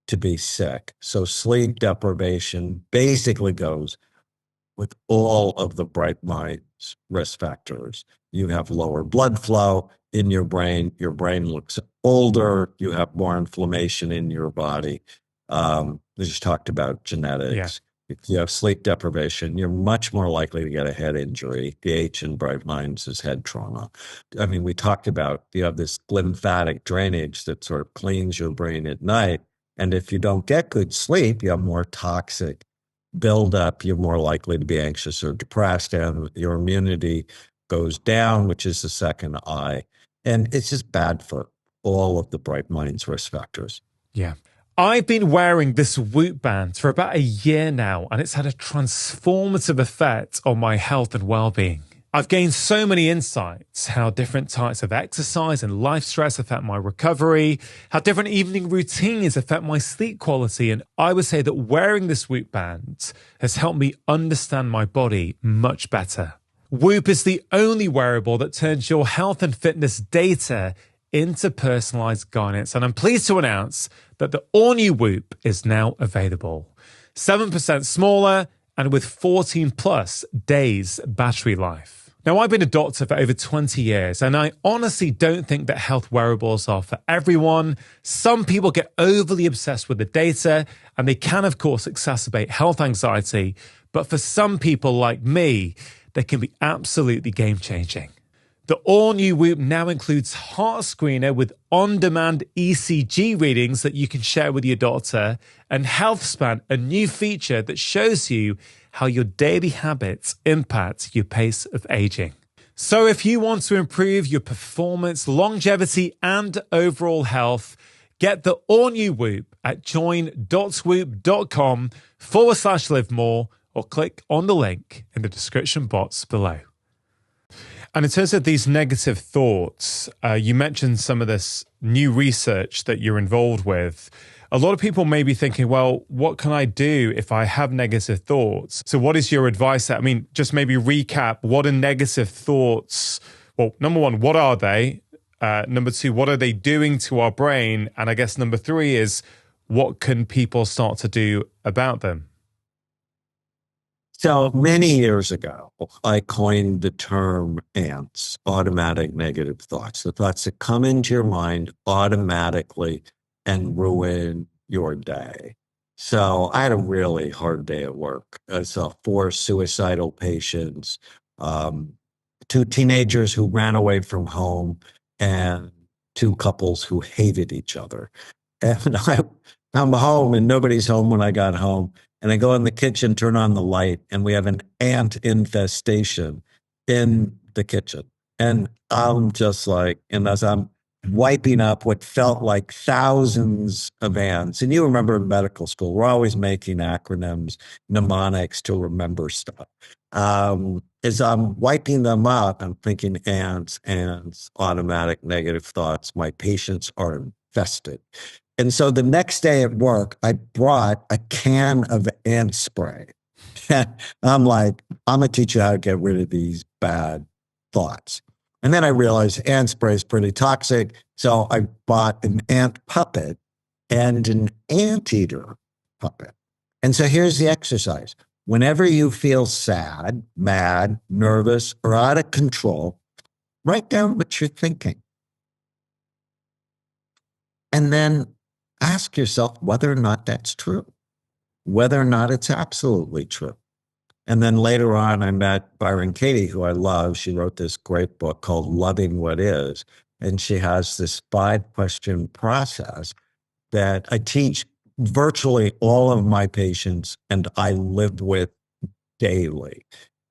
to be sick. So sleep deprivation basically goes with all of the bright minds risk factors. You have lower blood flow in your brain looks older, you have more inflammation in your body. We just talked about genetics. Yeah. If you have sleep deprivation, you're much more likely to get a head injury. The H in bright minds is head trauma. I mean, we talked about you have this lymphatic drainage that sort of cleans your brain at night. And if you don't get good sleep, you have more toxic buildup. You're more likely to be anxious or depressed, and your immunity goes down, which is the second I. And it's just bad for all of the bright minds risk factors. Yeah. I've been wearing this Whoop band for about a year now, and it's had a transformative effect on my health and well-being. I've gained so many insights, how different types of exercise and life stress affect my recovery, how different evening routines affect my sleep quality, and I would say that wearing this Whoop band has helped me understand my body much better. Whoop is the only wearable that turns your health and fitness data into personalized guidance, and I'm pleased to announce that the all-new Whoop is now available. 7% smaller and with 14 plus days battery life. Now, I've been a doctor for over 20 years, and I honestly don't think that health wearables are for everyone. Some people get overly obsessed with the data, and they can, of course, exacerbate health anxiety. But for some people like me, they can be absolutely game-changing. The all-new Whoop now includes Heart Screener with on-demand ECG readings that you can share with your doctor, and HealthSpan, a new feature that shows you how your daily habits impact your pace of aging. So if you want to improve your performance, longevity, and overall health, get the all-new Whoop at join.whoop.com/live more or click on the link in the description box below. And in terms of these negative thoughts, you mentioned some of this new research that you're involved with. A lot of people may be thinking, well, what can I do if I have negative thoughts? So what is your advice? I mean, just maybe recap, what are negative thoughts? Well, number one, what are they? Number two, what are they doing to our brain? And I guess number three is, what can people start to do about them? So many years ago, I coined the term ANTS, automatic negative thoughts, the thoughts that come into your mind automatically and ruin your day. So I had a really hard day at work. I saw 4 suicidal patients, 2 teenagers who ran away from home, and two couples who hated each other. And I'm home and nobody's home when I got home. And I go in the kitchen, turn on the light, and we have an ant infestation in the kitchen. And I'm just like, and as I'm wiping up what felt like thousands of ants, and you remember in medical school, we're always making acronyms, mnemonics to remember stuff. As I'm wiping them up, I'm thinking ants, ants, automatic negative thoughts. My patients are infested. And so the next day at work, I brought a can of ant spray. I'm like, I'm going to teach you how to get rid of these bad thoughts. And then I realized ant spray is pretty toxic. So I bought an ant puppet and an anteater puppet. And so here's the exercise. Whenever you feel sad, mad, nervous, or out of control, write down what you're thinking. And then ask yourself whether or not that's true, whether or not it's absolutely true. And then later on, I met Byron Katie, who I love. She wrote this great book called Loving What Is. And she has this 5-question process that I teach virtually all of my patients and I live with daily.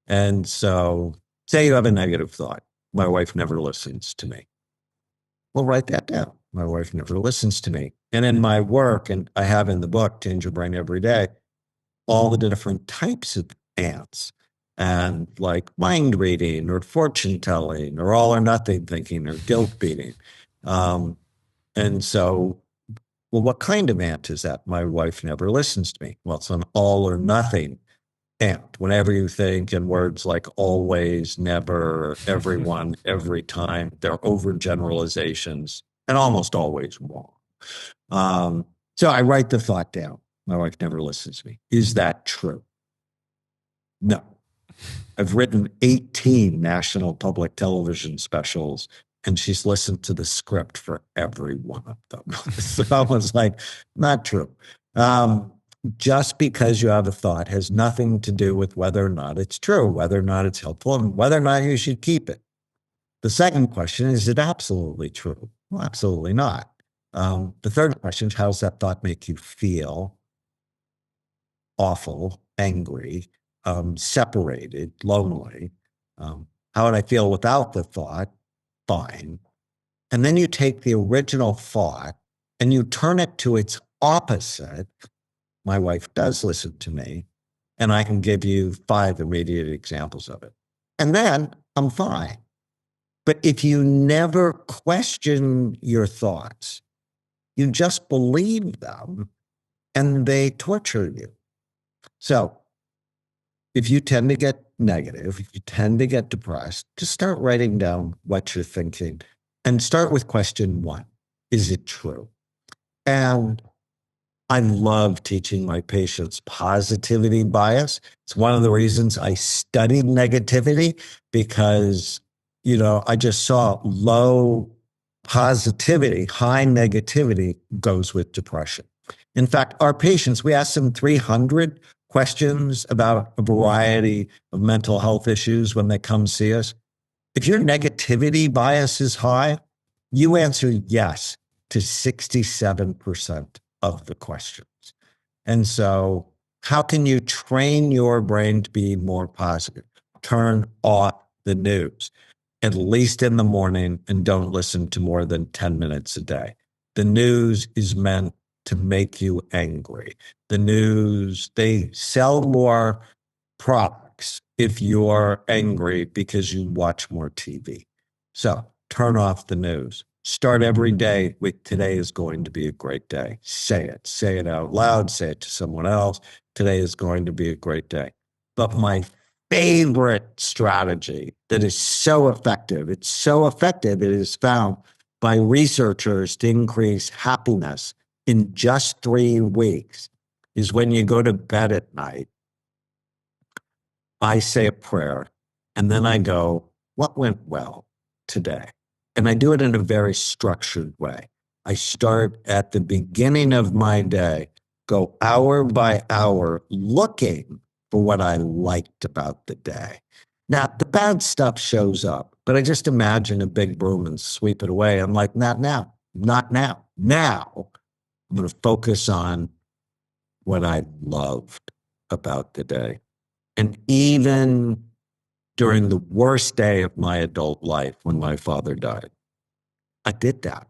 And so, say you have a negative thought. My wife never listens to me. Well, write that down. My wife never listens to me. And in my work, and I have in the book, Change Your Brain Every Day, all the different types of ants, and like mind reading or fortune telling or all or nothing thinking or guilt beating. And so, well, what kind of ant is that? My wife never listens to me. Well, it's an all or nothing ant. Whenever you think in words like always, never, everyone, every time, they're overgeneralizations and almost always wrong. So I write the thought down. My wife never listens to me. Is that true? No. I've written 18 national public television specials, and she's listened to the script for every one of them. So I was like, not true. Just because you have a thought has nothing to do with whether or not it's true, whether or not it's helpful, and whether or not you should keep it. The second question is it absolutely true? Well, absolutely not. The third question is, how does that thought make you feel? Awful, angry, separated, lonely. How would I feel without the thought? Fine. And then you take the original thought and you turn it to its opposite. My wife does listen to me, and I can give you 5 immediate examples of it. And then I'm fine. But if you never question your thoughts, you just believe them and they torture you. So if you tend to get negative, if you tend to get depressed, just start writing down what you're thinking and start with question 1. Is it true? And I love teaching my patients positivity bias. It's one of the reasons I studied negativity because, I just saw low positivity, high negativity goes with depression. In fact, our patients, we ask them 300 questions about a variety of mental health issues when they come see us. If your negativity bias is high, you answer yes to 67% of the questions. And so, how can you train your brain to be more positive? Turn off the news, at least in the morning, and don't listen to more than 10 minutes a day. The news is meant to make you angry. The news, they sell more products if you're angry because you watch more TV. So turn off the news. Start every day with today is going to be a great day. Say it out loud, say it to someone else. Today is going to be a great day. But my favorite strategy that is so effective, it is found by researchers to increase happiness in just 3 weeks, is when you go to bed at night, I say a prayer, and then I go, what went well today? And I do it in a very structured way. I start at the beginning of my day, go hour by hour looking for what I liked about the day. Now, the bad stuff shows up, But I just imagine a big broom and sweep it away. I'm like, not now, not now. Now I'm going to focus on what I loved about the day. And even during the worst day of my adult life, when my father died, I did that.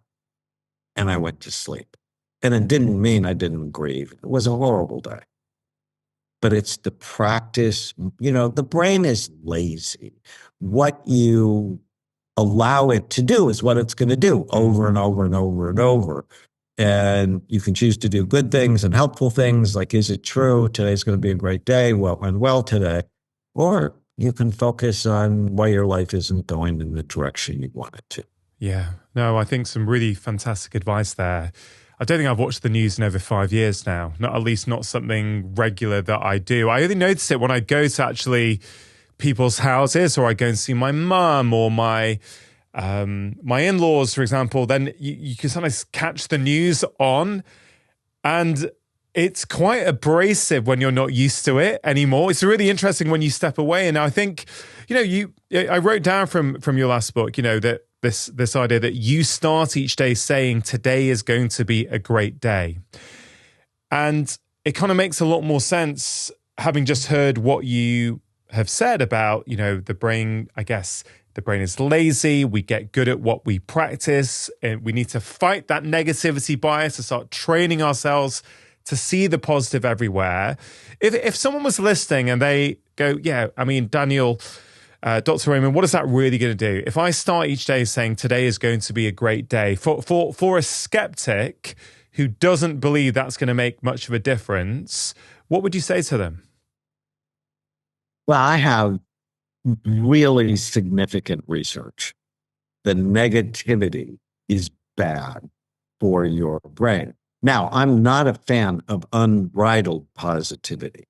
And I went to sleep. And it didn't mean I didn't grieve. It was a horrible day. But it's the practice. The brain is lazy. What you allow it to do is what it's going to do over and over and over and over. And you can choose to do good things and helpful things, like, is it true? Today's going to be a great day. What went well today? Or you can focus on why your life isn't going in the direction you want it to. Yeah. No, I think some really fantastic advice there. I don't think I've watched the news in over 5 years now. At least not something regular that I do. I only notice it when I go to actually people's houses, or I go and see my mum or my in-laws, for example. Then you can sometimes catch the news on, and it's quite abrasive when you're not used to it anymore. It's really interesting when you step away. And I think, I wrote down from your last book, that this idea that you start each day saying today is going to be a great day. And it kind of makes a lot more sense, having just heard what you have said about, the brain. I guess the brain is lazy. We get good at what we practice, and we need to fight that negativity bias to start training ourselves to see the positive everywhere. If someone was listening and they go, yeah, I mean, Daniel, Dr. Raymond, what is that really going to do? If I start each day saying today is going to be a great day, for a skeptic who doesn't believe that's going to make much of a difference, what would you say to them? Well, I have really significant research that negativity is bad for your brain. Now, I'm not a fan of unbridled positivity.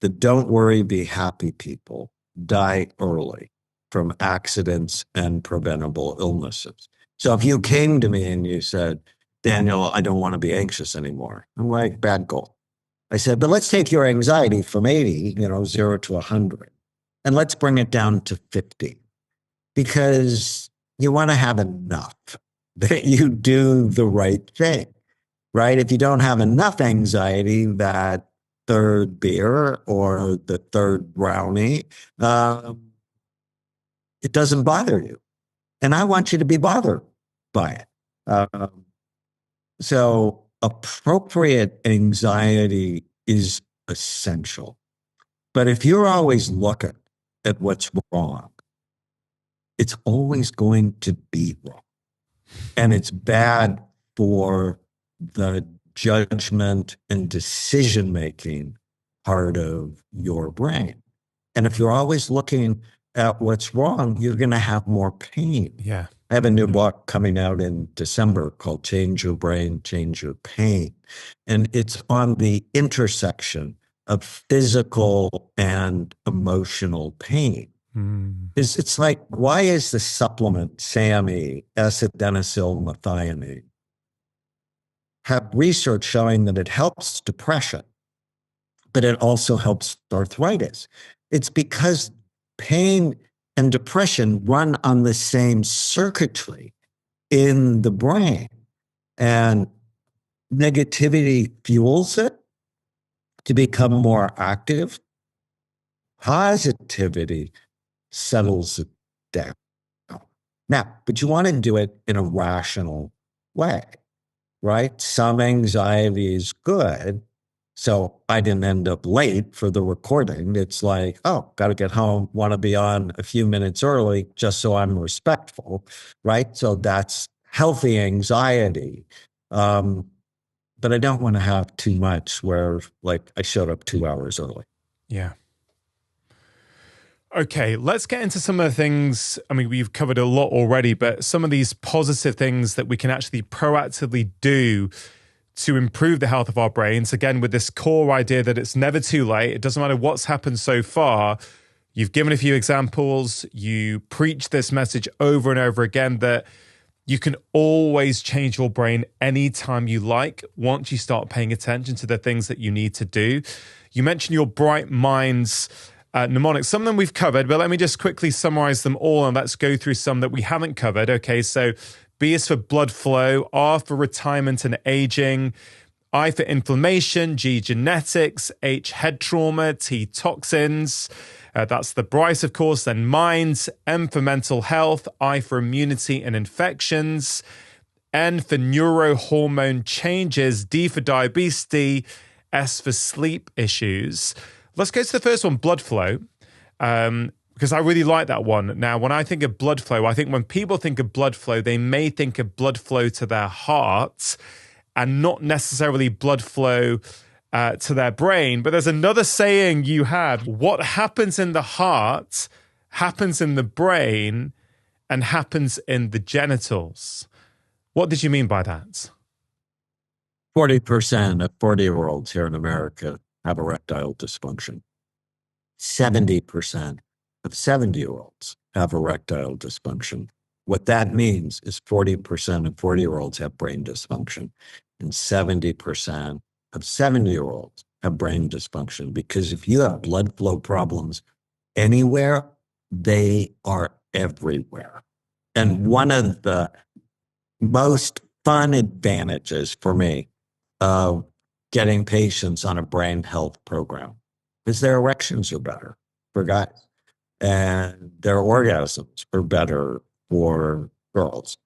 The don't worry, be happy people die early from accidents and preventable illnesses. So if you came to me and you said, Daniel, I don't want to be anxious anymore, I'm like, bad goal. I said, but let's take your anxiety from 80, 0 to 100, and let's bring it down to 50, because you want to have enough that you do the right thing, right? If you don't have enough anxiety, that third beer or the third brownie, it doesn't bother you. And I want you to be bothered by it. So appropriate anxiety is essential. But if you're always looking at what's wrong, it's always going to be wrong. And it's bad for the judgment and decision-making part of your brain. And if you're always looking at what's wrong, you're going to have more pain. Yeah. I have a new book coming out in December called Change Your Brain, Change Your Pain. And it's on the intersection of physical and emotional pain. It's like, why is the supplement SAMe, S-adenosylmethionine, have research showing that it helps depression, but it also helps arthritis? It's because pain and depression run on the same circuitry in the brain. And negativity fuels it to become more active. Positivity settles it down. Now, but you want to do it in a rational way, right? Some anxiety is good. So I didn't end up late for the recording. It's like, oh, got to get home, want to be on a few minutes early just so I'm respectful, right? So that's healthy anxiety. But I don't want to have too much where, like, I showed up 2 hours early. Yeah. Okay, let's get into some of the things. I mean, we've covered a lot already, but some of these positive things that we can actually proactively do to improve the health of our brains. Again, with this core idea that it's never too late. It doesn't matter what's happened so far. You've given a few examples. You preach this message over and over again that you can always change your brain anytime you like once you start paying attention to the things that you need to do. You mentioned your Bright Minds mnemonics. Some of them we've covered, but let me just quickly summarize them all and let's go through some that we haven't covered. Okay, so B is for blood flow, R for retirement and aging, I for inflammation, G genetics, H head trauma, T toxins. That's the Bryce, of course, then minds, M for mental health, I for immunity and infections, N for neurohormone changes, D for diabetes, S for sleep issues. Let's go to the first one, blood flow, because I really like that one. Now, when I think of blood flow, I think when people think of blood flow, they may think of blood flow to their heart and not necessarily blood flow to their brain. But there's another saying you have: what happens in the heart happens in the brain and happens in the genitals. What did you mean by that? 40% of 40-year-olds here in America have erectile dysfunction. 70% of 70-year-olds have erectile dysfunction. What that means is 40% of 40-year-olds have brain dysfunction, and 70% of 70-year-olds have brain dysfunction, because if you have blood flow problems anywhere, they are everywhere. And one of the most fun advantages for me of getting patients on a brain health program is their erections are better for guys, and their orgasms are better for girls.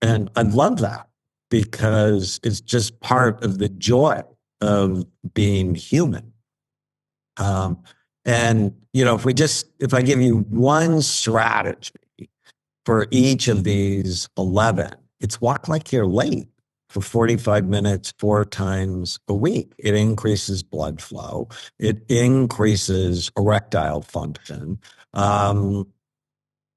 And I love that because it's just part of the joy of being human. And, you know, if I give you one strategy for each of these 11, it's walk like you're late for 45 minutes, 4 times a week. It increases blood flow. It increases erectile function.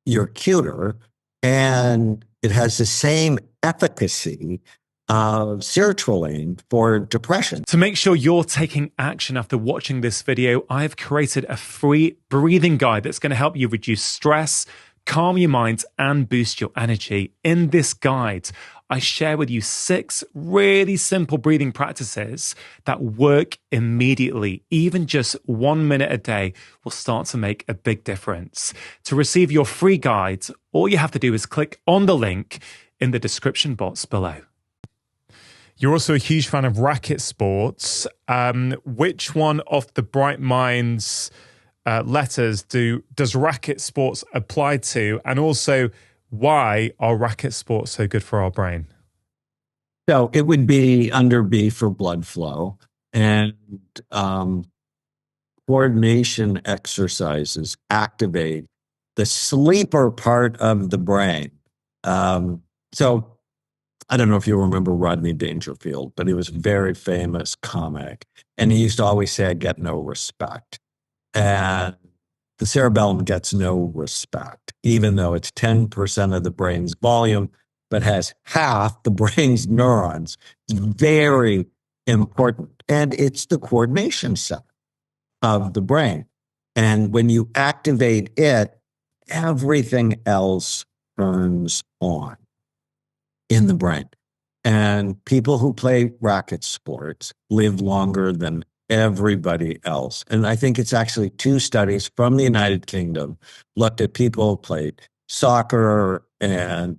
You're cuter, and it has the same efficacy of sertraline for depression. To make sure you're taking action after watching this video, I've created a free breathing guide that's going to help you reduce stress, calm your mind, and boost your energy. In this guide, I share with you 6 really simple breathing practices that work immediately. Even just 1 minute a day will start to make a big difference. To receive your free guide, all you have to do is click on the link in the description box below. You're also a huge fan of racket sports. Which one of the Bright Minds letters does racket sports apply to? And also, why are racket sports so good for our brain? So it would be under B for blood flow, and coordination exercises activate the sleeper part of the brain. So I don't know if you remember Rodney Dangerfield, but he was a very famous comic, and he used to always say, "I get no respect." And the cerebellum gets no respect, even though it's 10% of the brain's volume, but has half the brain's neurons. It's very important. And it's the coordination center of the brain. And when you activate it, everything else turns on in the brain. And people who play racket sports live longer than everybody else. And I think it's actually 2 studies from the United Kingdom looked at people who played soccer and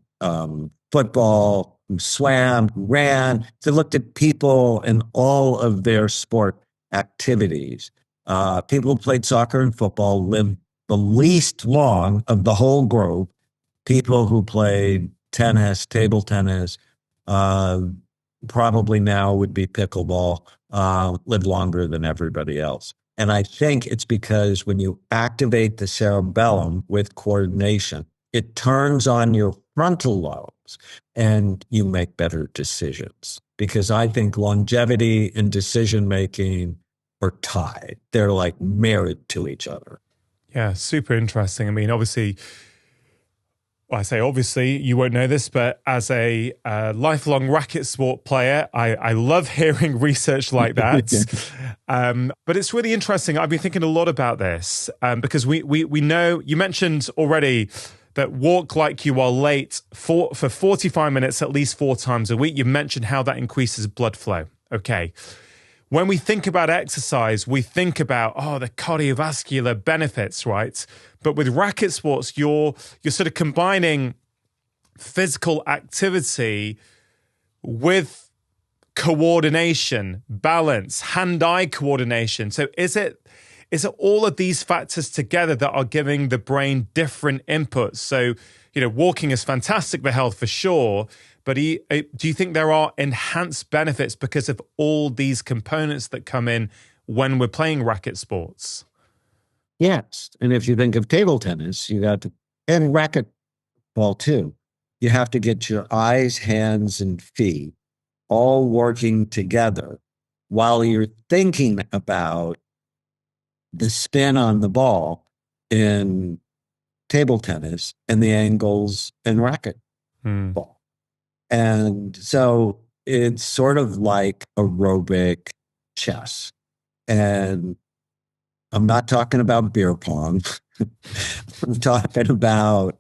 football, who swam, who ran. They looked at people in all of their sport activities. People who played soccer and football lived the least long of the whole group. People who played tennis, table tennis, probably now would be pickleball, live longer than everybody else. And I think it's because when you activate the cerebellum with coordination, it turns on your frontal lobes and you make better decisions. Because I think longevity and decision-making are tied. They're like married to each other. Yeah, super interesting. I mean, obviously, well, I say obviously, you won't know this, but as a lifelong racket sport player, I love hearing research like that. But it's really interesting. I've been thinking a lot about this because we know, you mentioned already that walk like you are late for 45 minutes, at least 4 times a week. You mentioned how that increases blood flow. Okay. when we think about exercise, we think about, oh, the cardiovascular benefits, right? But with racket sports, you're sort of combining physical activity with coordination, balance, hand-eye coordination. So is it all of these factors together that are giving the brain different inputs? So, walking is fantastic for health for sure, but do you think there are enhanced benefits because of all these components that come in when we're playing racket sports? Yes. And if you think of table tennis, and racquetball too, you have to get your eyes, hands, and feet all working together while you're thinking about the spin on the ball in table tennis and the angles in racquetball. And so it's sort of like aerobic chess. And I'm not talking about beer pong. I'm talking about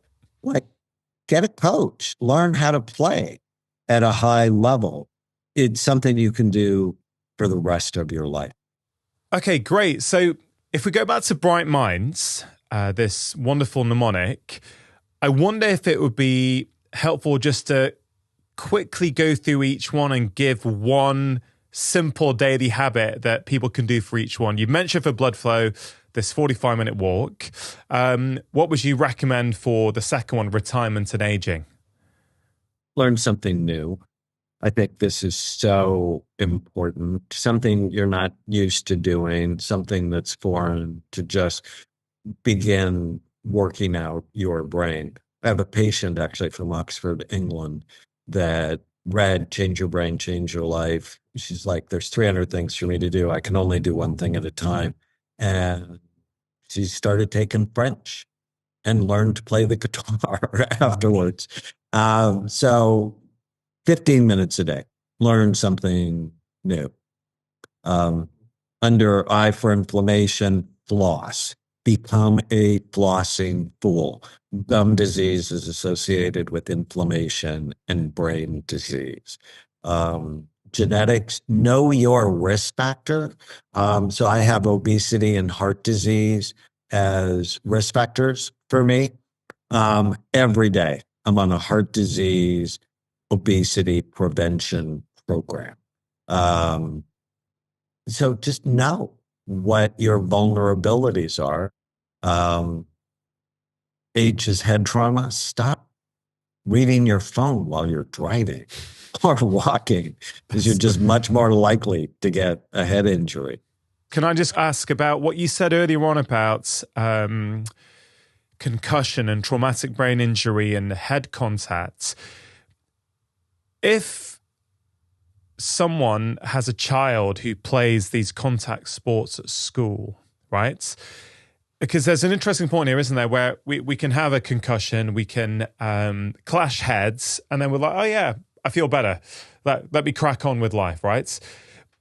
get a coach, learn how to play at a high level. It's something you can do for the rest of your life. Okay, great. So if we go back to Bright Minds, this wonderful mnemonic, I wonder if it would be helpful just to quickly go through each one and give one simple daily habit that people can do for each one. You mentioned for blood flow, this 45-minute walk. What would you recommend for the second one, retirement and aging? Learn something new. I think this is so important. Something you're not used to doing, something that's foreign, to just begin working out your brain. I have a patient actually from Oxford, England, that read Change Your Brain, Change Your Life. She's like, there's 300 things for me to do. I can only do one thing at a time. And she started taking French and learned to play the guitar afterwards. So 15 minutes a day, learn something new. Under I for inflammation, floss. Become a flossing fool. Gum disease is associated with inflammation and brain disease. Genetics, know your risk factor. So I have obesity and heart disease as risk factors for me. Every day I'm on a heart disease, obesity prevention program. So just know what your vulnerabilities are. Age is head trauma. Stop reading your phone while you're driving or walking, because you're just much more likely to get a head injury. Can I just ask about what you said earlier on about concussion and traumatic brain injury and head contact? If someone has a child who plays these contact sports at school, right? Because there's an interesting point here, isn't there, where we can have a concussion, we can clash heads, and then we're like, oh yeah, I feel better. Let me crack on with life, right?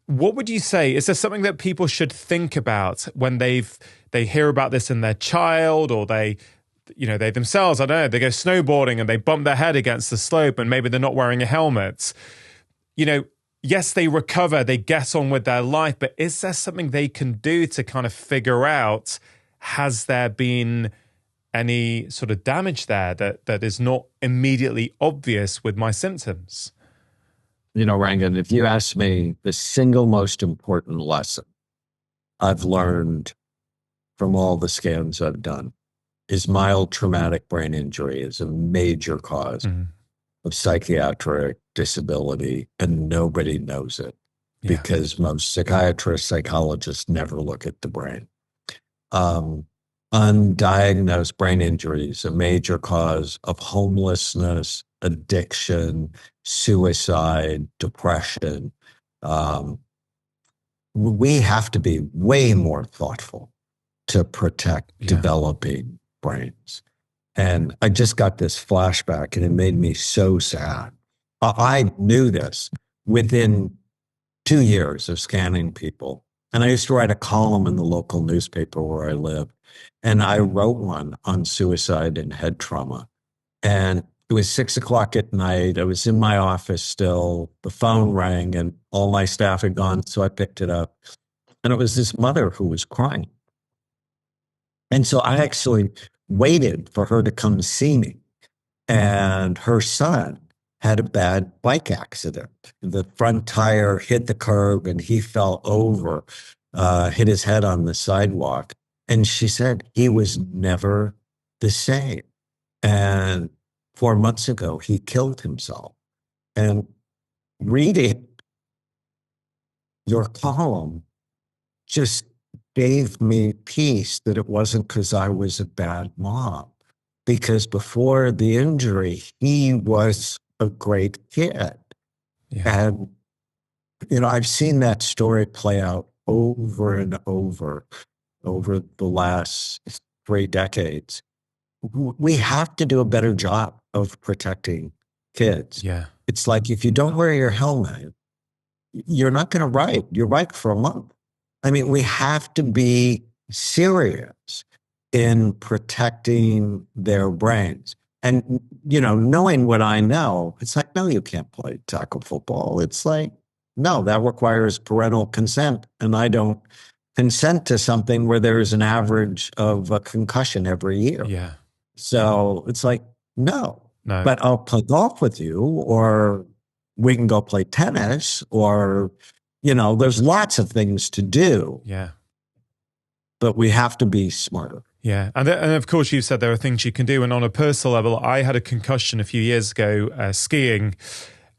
What would you say? Is there something that people should think about when they hear about this in their child, or they themselves, I don't know, they go snowboarding and they bump their head against the slope and maybe they're not wearing a helmet? Yes, they recover, they get on with their life, but is there something they can do to kind of figure out, has there been any sort of damage there that is not immediately obvious with my symptoms? Rangan, if you ask me, the single most important lesson I've learned from all the scans I've done is mild traumatic brain injury is a major cause of psychiatric disability, and nobody knows it because most psychiatrists, psychologists never look at the brain. Undiagnosed brain injury is a major cause of homelessness, addiction, suicide, depression. We have to be way more thoughtful to protect developing brains. And I just got this flashback and it made me so sad. I knew this within 2 years of scanning people. And I used to write a column in the local newspaper where I lived. And I wrote one on suicide and head trauma. And It was 6 o'clock at night. I was in my office still. The phone rang and all my staff had gone. So I picked it up. And it was this mother who was crying. And so I actually waited for her to come see me. And her son had a bad bike accident. The front tire hit the curb and he fell over, hit his head on the sidewalk. And she said he was never the same. And 4 months ago, he killed himself. And reading your column just gave me peace that it wasn't because I was a bad mom. Because before the injury, he was a great kid. Yeah. And, I've seen that story play out over and over the last 3 decades. We have to do a better job of protecting kids. Yeah. It's like if you don't wear your helmet, you're not going to ride. You're right for a month. I mean, we have to be serious in protecting their brains. And, knowing what I know, it's like, no, you can't play tackle football. It's like, no, that requires parental consent. And I don't consent to something where there's an average of a concussion every year. Yeah. So it's like, no. No. But I'll play golf with you, or we can go play tennis, or, there's lots of things to do. Yeah. But we have to be smarter. Yeah. And of course, you said there are things you can do. And on a personal level, I had a concussion a few years ago skiing.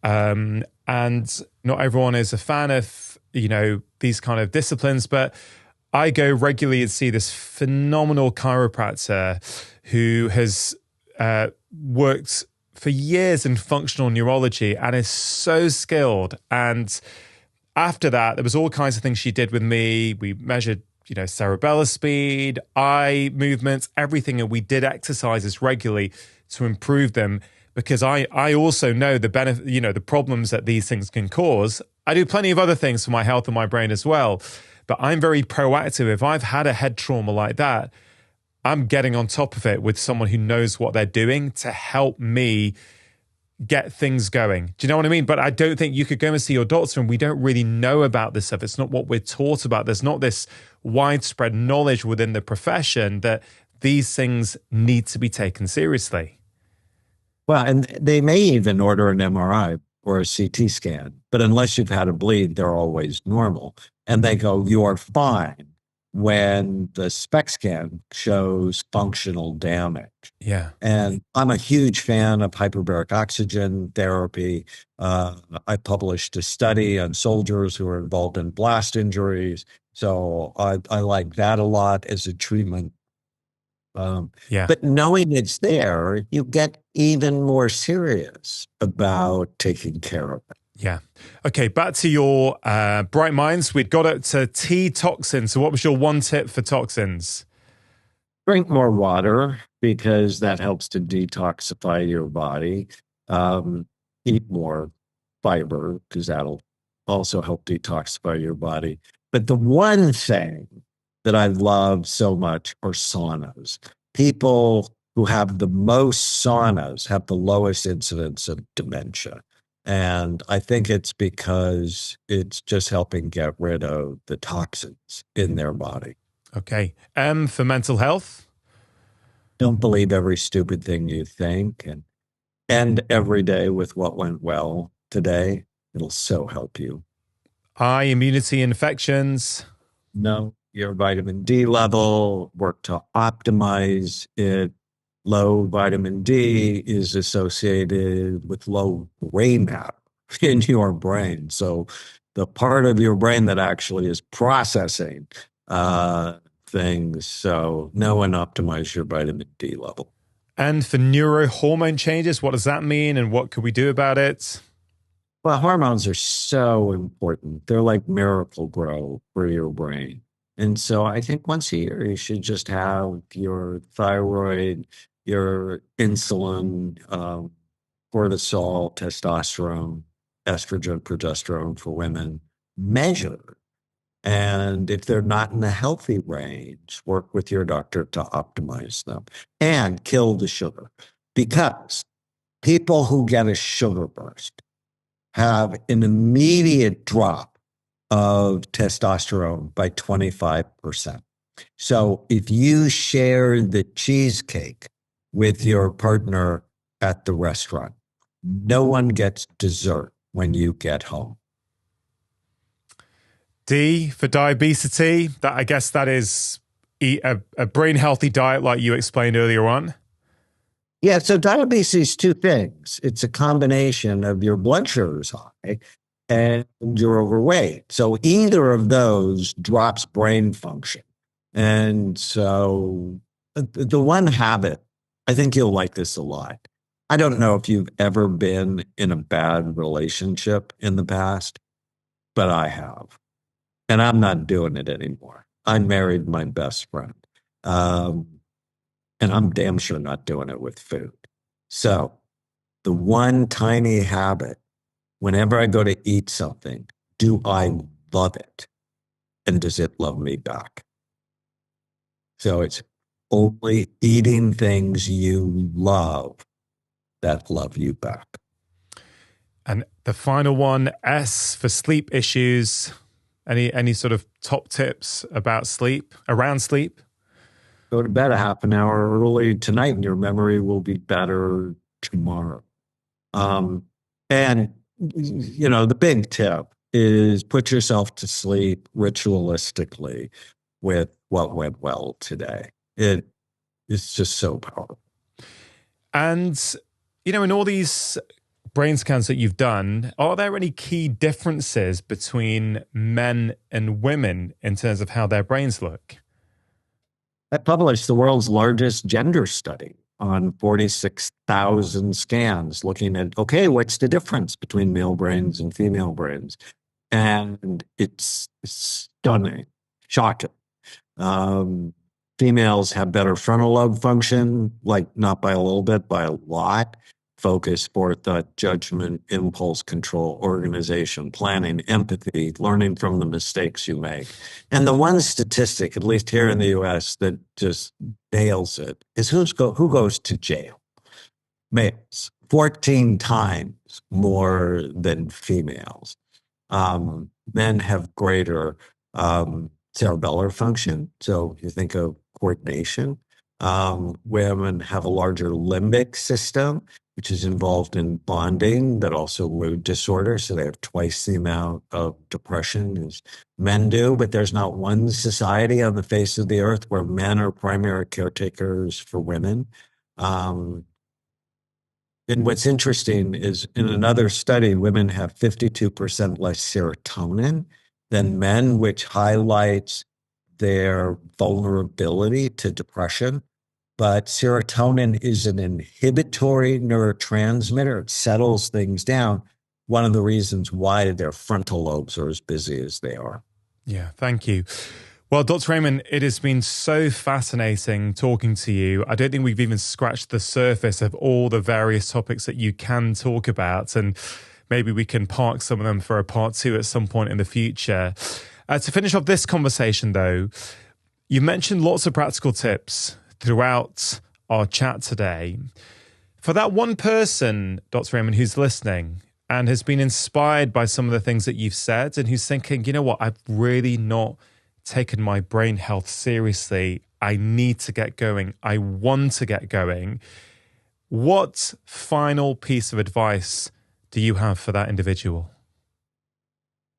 And not everyone is a fan of, these kind of disciplines, but I go regularly and see this phenomenal chiropractor who has worked for years in functional neurology and is so skilled. And after that, there was all kinds of things she did with me. We measured, cerebellar speed, eye movements, everything. And we did exercises regularly to improve them, because I also know the benefit, the problems that these things can cause. I do plenty of other things for my health and my brain as well. But I'm very proactive. If I've had a head trauma like that, I'm getting on top of it with someone who knows what they're doing to help me get things going. Do you know what I mean? But I don't think you could go and see your doctor and we don't really know about this stuff. It's not what we're taught about. There's not this widespread knowledge within the profession that these things need to be taken seriously. Well, and they may even order an MRI or a CT scan, but unless you've had a bleed, they're always normal. And they go, you're fine, when the SPECT scan shows functional damage. Yeah. And I'm a huge fan of hyperbaric oxygen therapy. I published a study on soldiers who are involved in blast injuries. So I like that a lot as a treatment. But knowing it's there, you get even more serious about taking care of it. Yeah. Okay, back to your bright minds. We'd got it to T toxins. So what was your one tip for toxins? Drink more water, because that helps to detoxify your body. Eat more fiber, because that'll also help detoxify your body. But the one thing that I love so much are saunas. People who have the most saunas have the lowest incidence of dementia. And I think it's because it's just helping get rid of the toxins in their body. Okay. M for mental health. Don't believe every stupid thing you think, and end every day with what went well today. It'll so help you. I, immunity, infections. Know your vitamin D level, work to optimize it. Low vitamin D is associated with low gray matter in your brain. So the part of your brain that actually is processing things. So know and optimize your vitamin D level. And for neurohormone changes, what does that mean and what could we do about it? Well, hormones are so important. They're like miracle grow for your brain. And so I think once a year, you should just have your thyroid, your insulin, cortisol, testosterone, estrogen, progesterone for women measured. And if they're not in the healthy range, work with your doctor to optimize them and kill the sugar. Because People who get a sugar burst have an immediate drop of testosterone by 25%. So if you share the cheesecake with your partner at the restaurant, no one gets dessert when you get home. D for diabetes. That, I guess that is eat a brain healthy diet like you explained earlier on. Yeah, so diabetes is two things. It's a combination of your blood sugar is high and you're overweight. So either of those drops brain function. And so the one habit, I think you'll like this a lot. I don't know if you've ever been in a bad relationship in the past, but I have. And I'm not doing it anymore. I married my best friend. Um, and I'm damn sure not doing it with food. So the one tiny habit, whenever I go to eat something, do I love it? And does it love me back? So it's only eating things you love that love you back. And the final one, S for sleep issues. Any sort of top tips about sleep, around sleep? Go to bed a half an hour early tonight and your memory will be better tomorrow. And, the big tip is put yourself to sleep ritualistically with what went well today. It is just so powerful. And, in all these brain scans that you've done, are there any key differences between men and women in terms of how their brains look? I published the world's largest gender study on 46,000 scans looking at, okay, what's the difference between male brains and female brains? And it's stunning, shocking. Females have better frontal lobe function, like not by a little bit, by a lot. Focus, forethought, judgment, impulse control, organization, planning, empathy, learning from the mistakes you make. And the one statistic, at least here in the US, that just nails it is who goes to jail? Males, 14 times more than females. Men have greater cerebellar function. So you think of coordination. Women have a larger limbic system, which is involved in bonding, but also mood disorder. So they have twice the amount of depression as men do. But there's not one society on the face of the earth where men are primary caretakers for women. And what's interesting is in another study, women have 52% less serotonin than men, which highlights their vulnerability to depression. But serotonin is an inhibitory neurotransmitter. It settles things down. One of the reasons why their frontal lobes are as busy as they are. Yeah, thank you. Well, Dr. Raymond, it has been so fascinating talking to you. I don't think we've even scratched the surface of all the various topics that you can talk about. And maybe we can park some of them for a part two at some point in the future. To finish off this conversation, though, you mentioned lots of practical tips throughout our chat today. For that one person, Dr. Raymond, who's listening and has been inspired by some of the things that you've said and who's thinking, you know what, I've really not taken my brain health seriously. I need to get going. I want to get going. What final piece of advice do you have for that individual?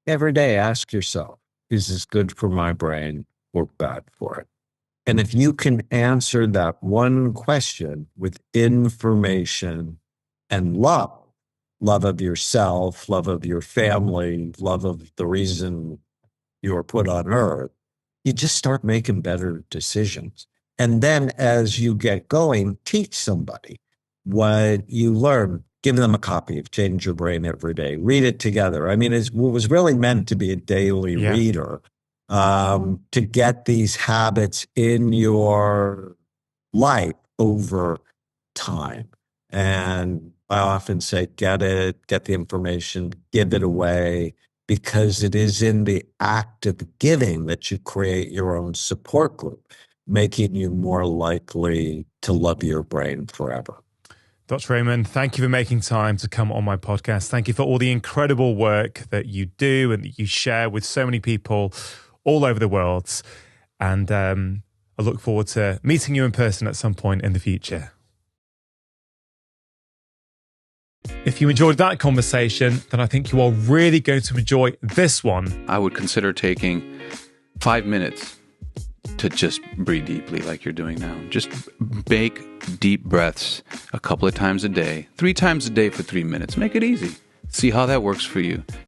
Every day, ask yourself, is this good for my brain or bad for it? And if you can answer that one question with information and love of yourself, love of your family, love of the reason you were put on earth, you just start making better decisions. And then as you get going, teach somebody what you learn. Give them a copy of Change Your Brain Every Day. Read it together. I mean, it was really meant to be a daily reader. To get these habits in your life over time. And I often say, get it, get the information, give it away, because it is in the act of giving that you create your own support group, making you more likely to love your brain forever. Dr. Raymond, thank you for making time to come on my podcast. Thank you for all the incredible work that you do and that you share with so many people all over the world. And I look forward to meeting you in person at some point in the future. If you enjoyed that conversation, then I think you are really going to enjoy this one. I would consider taking 5 minutes to just breathe deeply like you're doing now. Just make deep breaths a couple of times a day, 3 times a day for 3 minutes. Make it easy. See how that works for you.